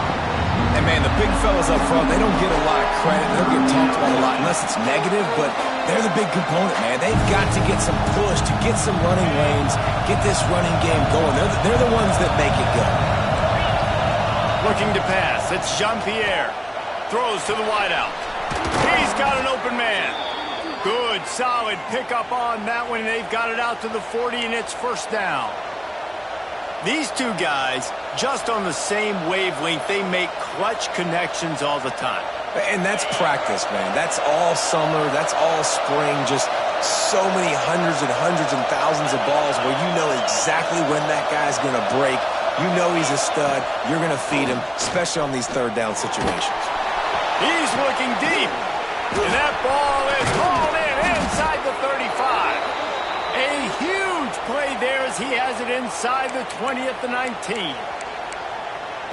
And, man, the big fellas up front, they don't get a lot of credit. They don't get talked about a lot unless it's negative, but they're the big component, man. They've got to get some push to get some running lanes, get this running game going. They're the ones that make it go. Looking to pass. It's Jean-Pierre. Throws to the wideout. He's got an open man. Good, solid pickup on that one, and they've got it out to the 40, and it's 1st down. These two guys, just on the same wavelength, they make clutch connections all the time. And that's practice, man. That's all summer. That's all spring. Just so many hundreds and thousands of balls where you know exactly when that guy's going to break. You know he's a stud. You're going to feed him, especially on these 3rd down situations. He's looking deep. And that ball is hauled in inside the 35. A huge play there as he has it inside the 20 at the 19.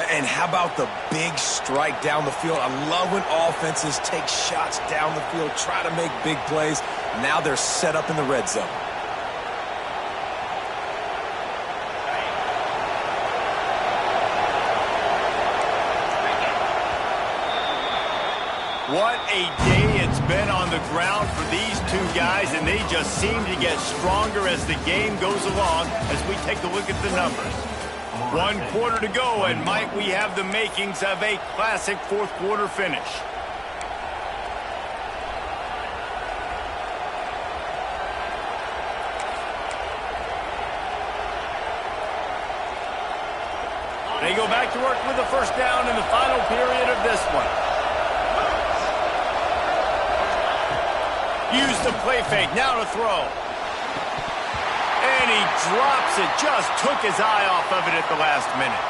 And how about the big strike down the field? I love when offenses take shots down the field, try to make big plays. Now they're set up in the red zone. What a day it's been on the ground for these two guys, and they just seem to get stronger as the game goes along as we take a look at the numbers. 1 quarter to go, and might we have the makings of a classic fourth quarter finish. They go back to work with the first down in the final period of this one. Use the play fake, now to throw. And he drops it, just took his eye off of it at the last minute.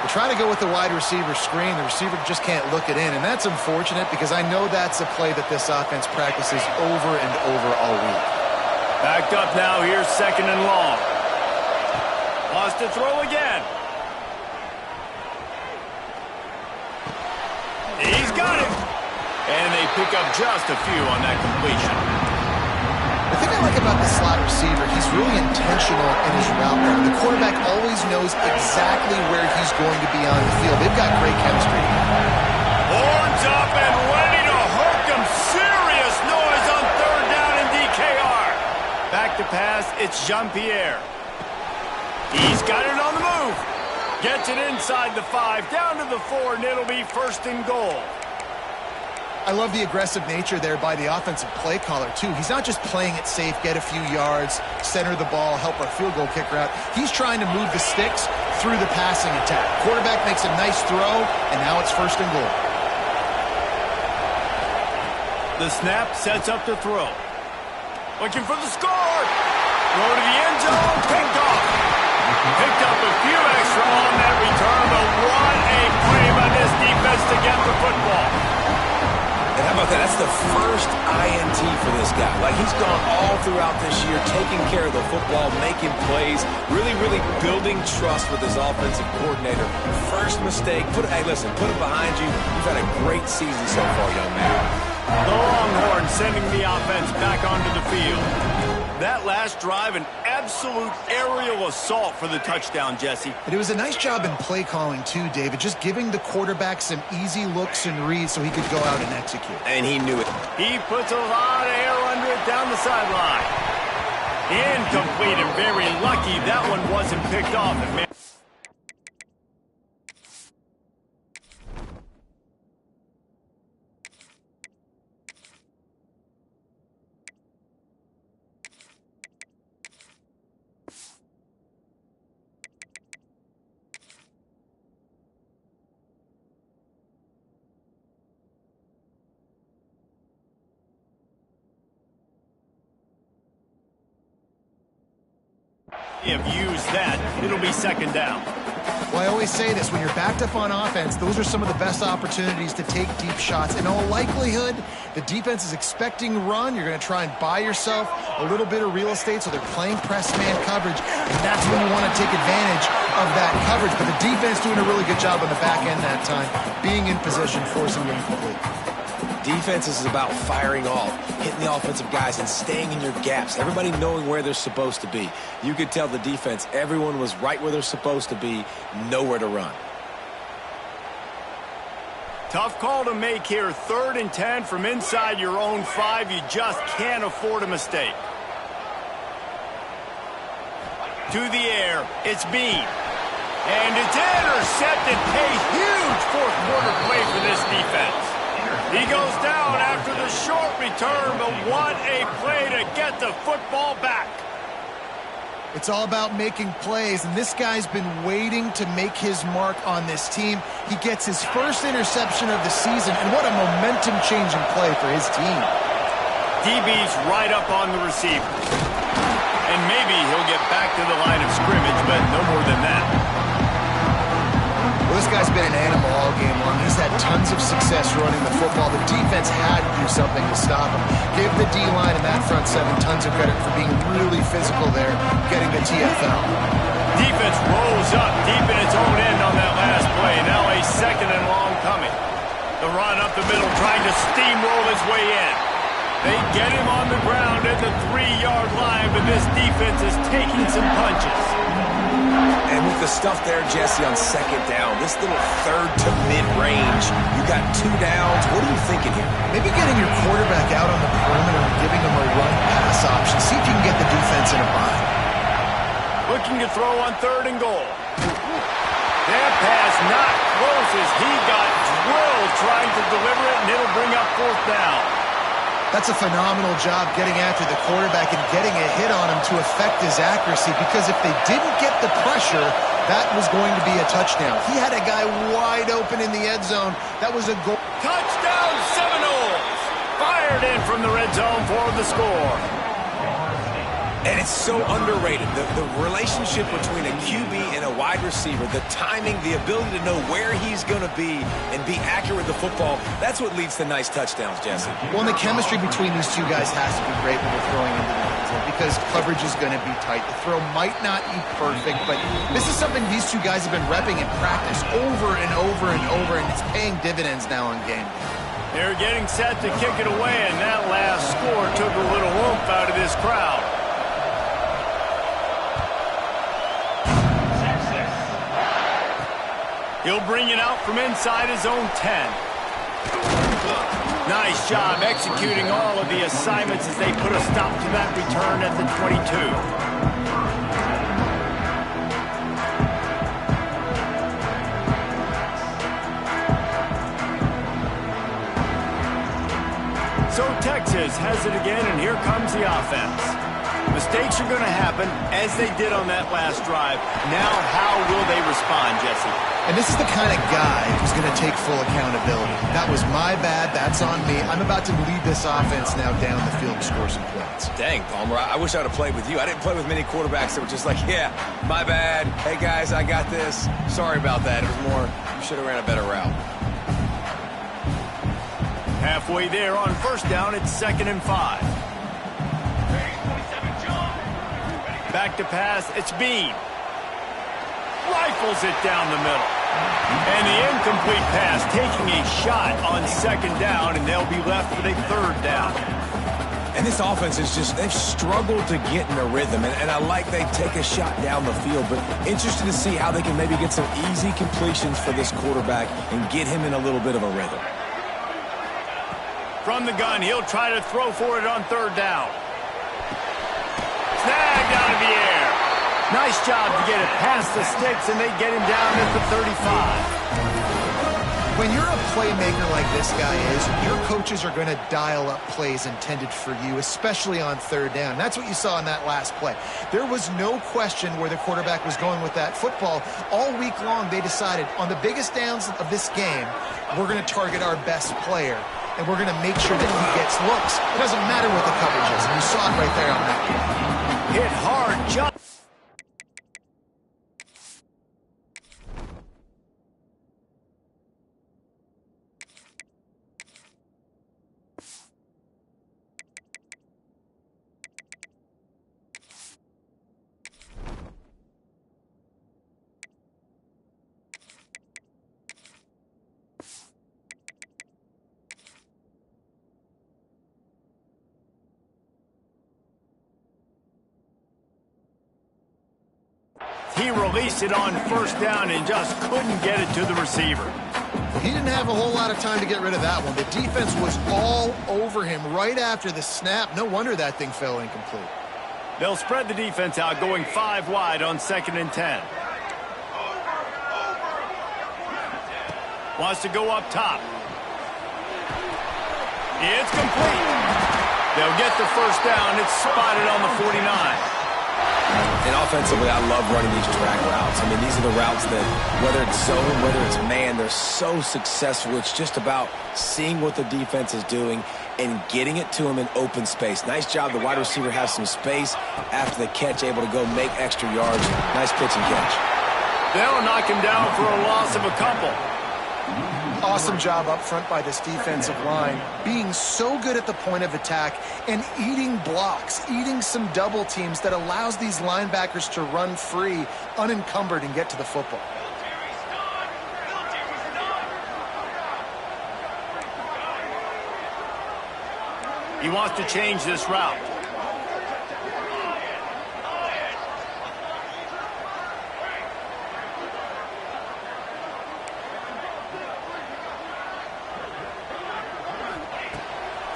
They're trying to go with the wide receiver screen. The receiver just can't look it in, and that's unfortunate because I know that's a play that this offense practices over and over all week. Backed up now, here's 2nd and long. Lost to throw again. He's got it. And they pick up just a few on that completion. The thing I like about the slot receiver, he's really intentional in his route running. The quarterback always knows exactly where he's going to be on the field. They've got great chemistry. Horns up and ready to hook him. Serious noise on 3rd down in DKR. Back to pass, it's Jean-Pierre. He's got it on the move. Gets it inside the 5, down to the 4, and it'll be 1st and goal. I love the aggressive nature there by the offensive play caller, too. He's not just playing it safe, get a few yards, center the ball, help our field goal kicker out. He's trying to move the sticks through the passing attack. Quarterback makes a nice throw, and now it's 1st and goal. The snap sets up the throw. Looking for the score. Throw to the end zone, picked off. Picked up a few extra on that return, but what a play by this defense to get the football. And how about that? That's the first INT for this guy. Like, he's gone all throughout this year, taking care of the football, making plays, really building trust with his offensive coordinator. First mistake, hey, listen, put it behind you. You've had a great season so far, young man. The Longhorns sending the offense back onto the field. That last drive, an absolute aerial assault for the touchdown, Jesse. And it was a nice job in play calling, too, David, just giving the quarterback some easy looks and reads so he could go out and execute. And he knew it. He puts a lot of air under it down the sideline. Incomplete, and very lucky that one wasn't picked off. And man, if used that, it'll be 2nd down. Well, I always say this, when you're backed up on offense, those are some of the best opportunities to take deep shots. In all likelihood, the defense is expecting run. You're going to try and buy yourself a little bit of real estate, so they're playing press man coverage, and that's when you want to take advantage of that coverage. But the defense doing a really good job on the back end that time, being in position, forcing the incomplete. Defense is about firing off, hitting the offensive guys, and staying in your gaps. Everybody knowing where they're supposed to be. You could tell the defense, everyone was right where they're supposed to be, nowhere to run. Tough call to make here. 3rd and 10 from inside your own 5. You just can't afford a mistake. To the air, it's Bean. And it's intercepted. A huge fourth quarter play for this defense. He goes down after the short return, but what a play to get the football back. It's all about making plays, and this guy's been waiting to make his mark on this team. He gets his first interception of the season, and what a momentum-changing play for his team. DB's right up on the receiver. And maybe he'll get back to the line of scrimmage, but no more than that. Well, this guy's been an animal all game long. He's had tons of success running the football. The defense had to do something to stop him. Give the D-line and that front 7 tons of credit for being really physical there, getting the TFL. Defense rolls up deep in its own end on that last play. Now a 2nd and long coming. The run up the middle, trying to steamroll his way in. They get him on the ground at the 3-yard line, but this defense is taking some punches. And with the stuff there, Jesse, on 2nd down, this little 3rd to mid-range, you got 2 downs. What are you thinking here? Maybe getting your quarterback out on the perimeter and giving him a run-pass option. See if you can get the defense in a bind. Looking to throw on 3rd and goal. That pass not close as he got drilled trying to deliver it, and it'll bring up 4th down. That's a phenomenal job getting after the quarterback and getting a hit on him to affect his accuracy, because if they didn't get the pressure, that was going to be a touchdown. He had a guy wide open in the end zone. That was a goal. Touchdown Seminoles! Fired in from the red zone for the score. And it's so underrated. The relationship between a QB and a wide receiver, the timing, the ability to know where he's going to be and be accurate with the football, that's what leads to nice touchdowns, Jesse. Well, and the chemistry between these two guys has to be great when we're throwing into the end zone, because coverage is going to be tight. The throw might not be perfect, but this is something these two guys have been repping in practice over and over and over, and it's paying dividends now in game. They're getting set to kick it away, and that last score took a little oomph out of this crowd. He'll bring it out from inside his own 10. Nice job executing all of the assignments as they put a stop to that return at the 22. So Texas has it again, and here comes the offense. Mistakes are going to happen, as they did on that last drive. Now, how will they respond, Jesse? And this is the kind of guy who's going to take full accountability. That was my bad. That's on me. I'm about to lead this offense now down the field and score some points. Dang, Palmer, I wish I would have played with you. I didn't play with many quarterbacks that were just like, yeah, my bad. Hey, guys, I got this. Sorry about that. It was more, you should have ran a better route. Halfway there on 1st down, it's 2nd and 5. Back to pass, it's Bean. Rifles it down the middle. And the incomplete pass taking a shot on 2nd down, and they'll be left with a 3rd down. And this offense is just, they've struggled to get in a rhythm, and I like they take a shot down the field, but interested to see how they can maybe get some easy completions for this quarterback and get him in a little bit of a rhythm. From the gun, he'll try to throw for it on 3rd down. Snagged out of the air. Nice job to get it past the sticks, and they get him down at the 35. When you're a playmaker like this guy is, your coaches are going to dial up plays intended for you, especially on 3rd down. That's what you saw in that last play. There was no question where the quarterback was going with that football. All week long, they decided on the biggest downs of this game, we're going to target our best player, and we're going to make sure that he gets looks. It doesn't matter what the coverage is, and you saw it right there on that play. Hit hard, jump. He released it on 1st down and just couldn't get it to the receiver. He didn't have a whole lot of time to get rid of that one. The defense was all over him right after the snap. No wonder that thing fell incomplete. They'll spread the defense out, going 5 wide on 2nd and 10. Wants to go up top. It's complete. They'll get the 1st down. It's spotted on the 49. And offensively, I love running these track routes. I mean, these are the routes that, whether it's zone, whether it's man, they're so successful. It's just about seeing what the defense is doing and getting it to him in open space. Nice job. The wide receiver has some space after the catch, able to go make extra yards. Nice pitch and catch. They'll knock him down for a loss of a couple. Awesome job up front by this defensive line, being so good at the point of attack and eating blocks, eating some double teams that allows these linebackers to run free, unencumbered, and get to the football. He wants to change this route.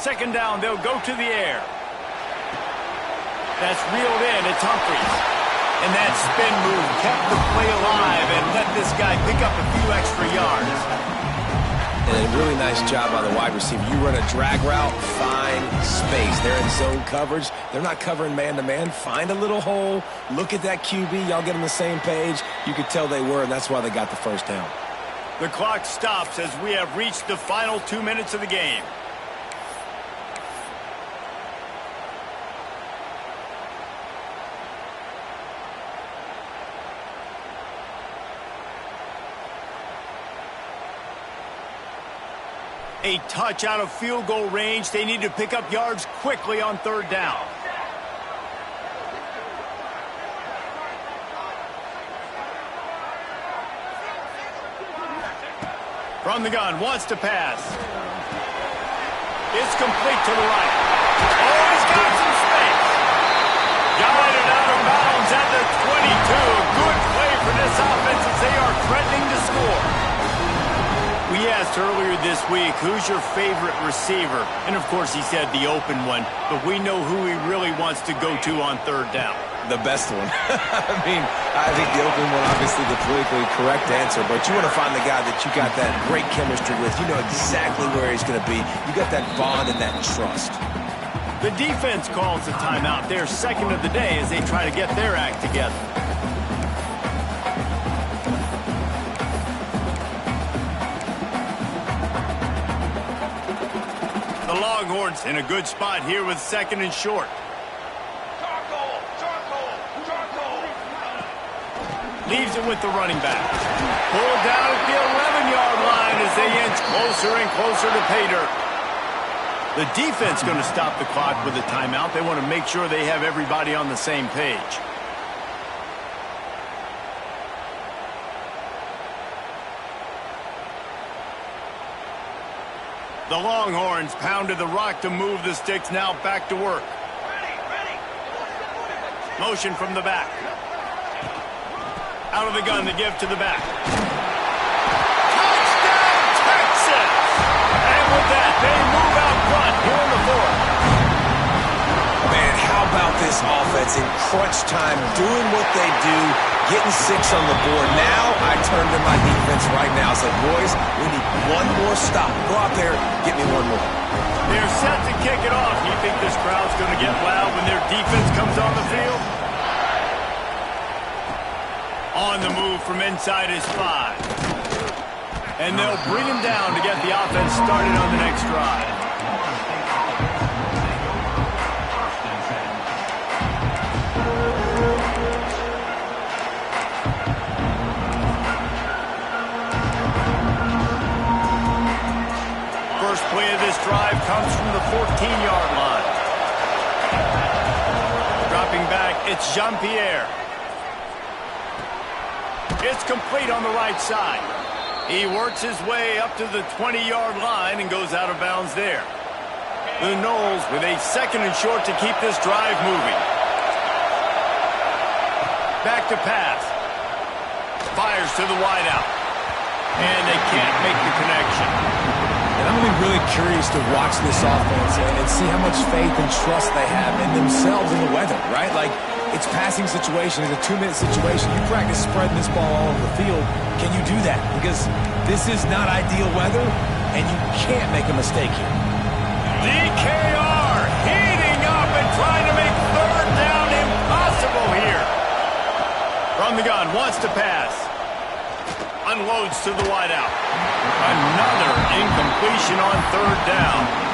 Second down, they'll go to the air. That's reeled in. It's Humphries. And that spin move kept the play alive and let this guy pick up a few extra yards. And a really nice job by the wide receiver. You run a drag route, find space. They're in zone coverage. They're not covering man-to-man. Find a little hole. Look at that QB. Y'all get on the same page. You could tell they were, and that's why they got the first down. The clock stops as we have reached the final 2 minutes of the game. A touch out of field goal range. They need to pick up yards quickly on third down. From the gun, wants to pass. It's complete to the right. Oh, he's got some space. Got it out of bounds at the 22. Good play for this offense as they are threatening to score. We asked earlier this week, who's your favorite receiver? And, of course, he said the open one. But we know who he really wants to go to on third down. The best one. I mean, I think the open one, obviously the politically correct answer, but you want to find the guy that you got that great chemistry with. You know exactly where he's going to be. You got that bond and that trust. The defense calls the timeout. They're second of the day as they try to get their act together. The Longhorns in a good spot here with second and short. Leaves it with the running back. Pulled down at the 11-yard line as they inch closer and closer to pay dirt. The defense going to stop the clock with a timeout. They want to make sure they have everybody on the same page. The Longhorns pounded the rock to move the sticks, now back to work. Motion from the back. Out of the gun to give to the back. Touchdown, Texas! And with that, they move out front here in the fourth. Man, how about this offense in crunch time, doing what they do, getting 6 on the board. Now I turn to my defense right now and say, boys, we need one more stop. Go out there, get me one more. They're set to kick it off. You think this crowd's going to get loud when their defense comes on the field? On the move from inside his 5. And they'll bring him down to get the offense started on the next drive. First play of this drive comes from the 14-yard line. Dropping back, it's Jean-Pierre. It's complete on the right side. He works his way up to the 20-yard line and goes out of bounds there. The Noles with a second and short to keep this drive moving. Back to pass. Fires to the wideout. And they can't make the connection. And I'm going to be really curious to watch this offense and see how much faith and trust they have in themselves and the weather, right? Like, it's passing situation. It's a 2-minute situation. You practice spreading this ball all over the field. Can you do that? Because this is not ideal weather, and you can't make a mistake here. DKR heating up and trying to make third down impossible here. From the gun, wants to pass. Unloads to the wideout. Another incompletion on third down.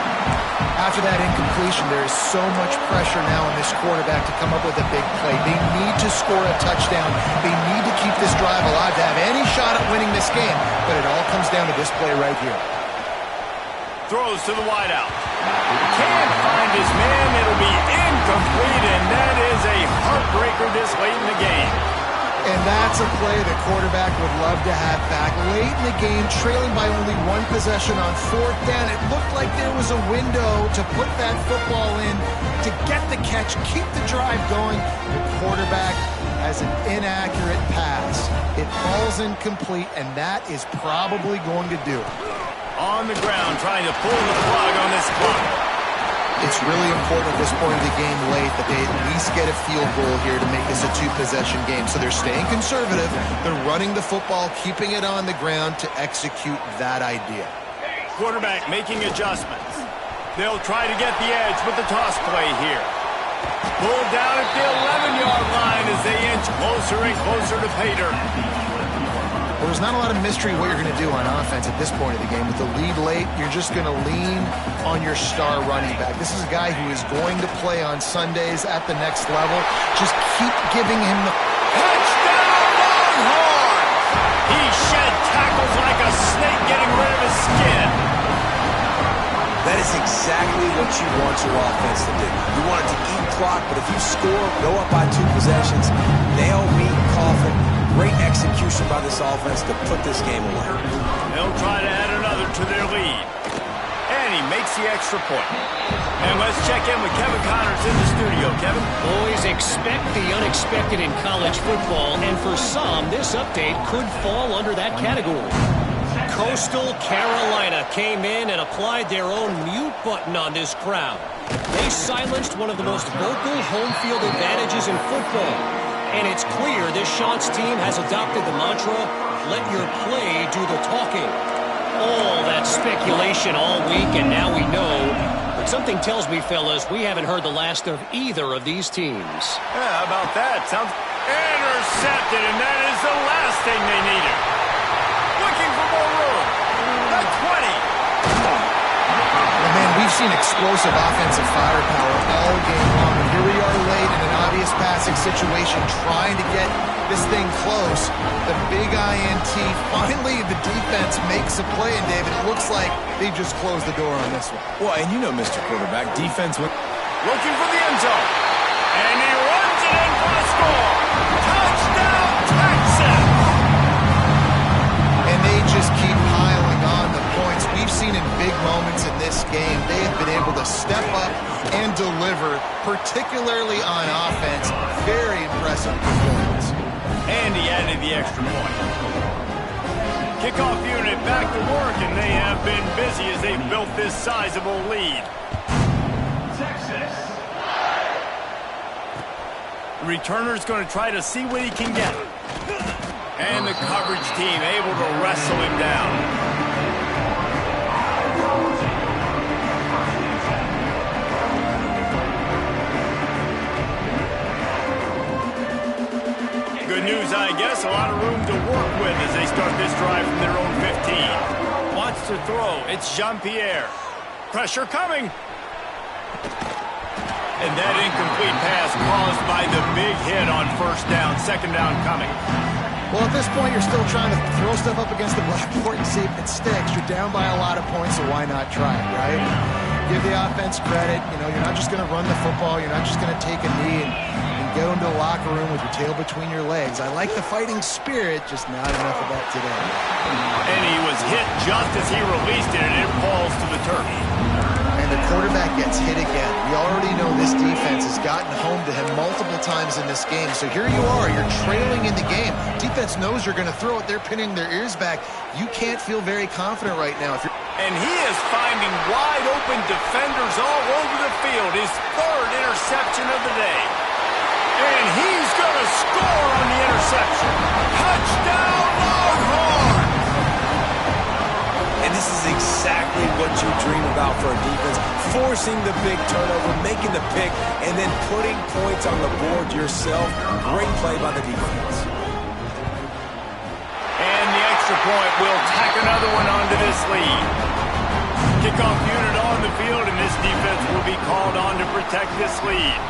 After that incompletion, there is so much pressure now on this quarterback to come up with a big play. They need to score a touchdown. They need to keep this drive alive to have any shot at winning this game. But it all comes down to this play right here. Throws to the wideout. Can't find his man. It'll be incomplete, and that is a heartbreaker this late in the game. And that's a play the quarterback would love to have back. Late in the game, trailing by only one possession on fourth down, it looked like there was a window to put that football in, to get the catch, keep the drive going. The quarterback has an inaccurate pass. It falls incomplete, and that is probably going to do it. On the ground, trying to pull the plug on this clock. It's really important at this point of the game late that they at least get a field goal here to make this a two-possession game. So they're staying conservative. They're running the football, keeping it on the ground to execute that idea. Quarterback making adjustments. They'll try to get the edge with the toss play here. Pulled down at the 11-yard line as they inch closer and closer to pay dirt. Well, there's not a lot of mystery what you're going to do on offense at this point of the game. With the lead late, you're just going to lean on your star running back. This is a guy who is going to play on Sundays at the next level. Just keep giving him the... Touchdown, Longhorns! He shed tackles like a snake getting rid of his skin. That is exactly what you want your offense to do. You want it to eat clock, but if you score, go up by 2 possessions, nail, meet, coffin. Great execution by this offense to put this game away. They'll try to add another to their lead. And he makes the extra point. And let's check in with Kevin Connors in the studio. Kevin? Boys, expect the unexpected in college football, and for some, this update could fall under that category. Coastal Carolina came in and applied their own mute button on this crowd. They silenced one of the most vocal home field advantages in football. And it's clear this Chants team has adopted the mantra, let your play do the talking. All that speculation all week, and now we know. But something tells me, fellas, we haven't heard the last of either of these teams. Yeah, how about that? Sounds intercepted, and that is the last thing they needed. Looking for more room. The 20. Man, we've seen explosive offensive firepower all game long. And here we are late in an obvious passing situation trying to get this thing close. The big INT. Finally, the defense makes a play. And, David, it looks like they just closed the door on this one. Well, and you know, Mr. Quarterback, defense went... Looking for the end zone. And he runs it in for the score. Touchdown, Texas! And they just keep piling on the points. We've seen in big moments in this game, they have been able to step up and deliver, particularly on offense. Very impressive performance. And he added the extra point. Kickoff unit back to work, and they have been busy as they've built this sizable lead. Texas. The returner's going to try to see what he can get. And the coverage team able to wrestle him down. Good news, I guess. A lot of room to work with as they start this drive from their own 15. Wants to throw. It's Jean-Pierre. Pressure coming. And that incomplete pass caused by the big hit on first down. Second down coming. Well, at this point, you're still trying to throw stuff up against the blackboard and see if it sticks. You're down by a lot of points, so why not try it, right? Give the offense credit. You know, you're not just going to run the football. You're not just going to take a knee and go into the locker room with your tail between your legs. I like the fighting spirit, just not enough of that today. And he was hit just as he released it, and it falls to the turf. And the quarterback gets hit again. We already know this defense has gotten home to him multiple times in this game. So here you are, you're trailing in the game. Defense knows you're going to throw it. They're pinning their ears back. You can't feel very confident right now. And he is finding wide open defenders all over the field. His third interception of the day. And he's going to score on the interception. Touchdown, Longhorns! And this is exactly what you dream about for a defense. Forcing the big turnover, making the pick, and then putting points on the board yourself. Great play by the defense. And the extra point will tack another one onto this lead. Kickoff unit on the field, and this defense will be called on to protect this lead.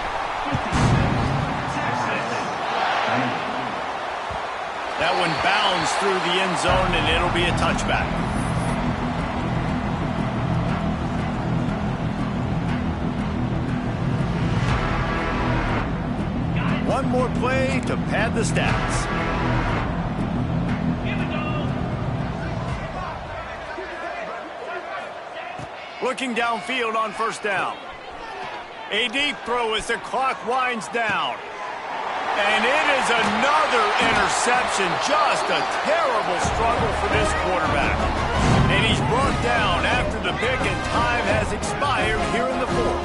That one bounds through the end zone, and it'll be a touchback. One more play to pad the stats. Looking downfield on first down. A deep throw as the clock winds down. And it is another interception. Just a terrible struggle for this quarterback. And he's brought down after the pick, and time has expired here in the fourth.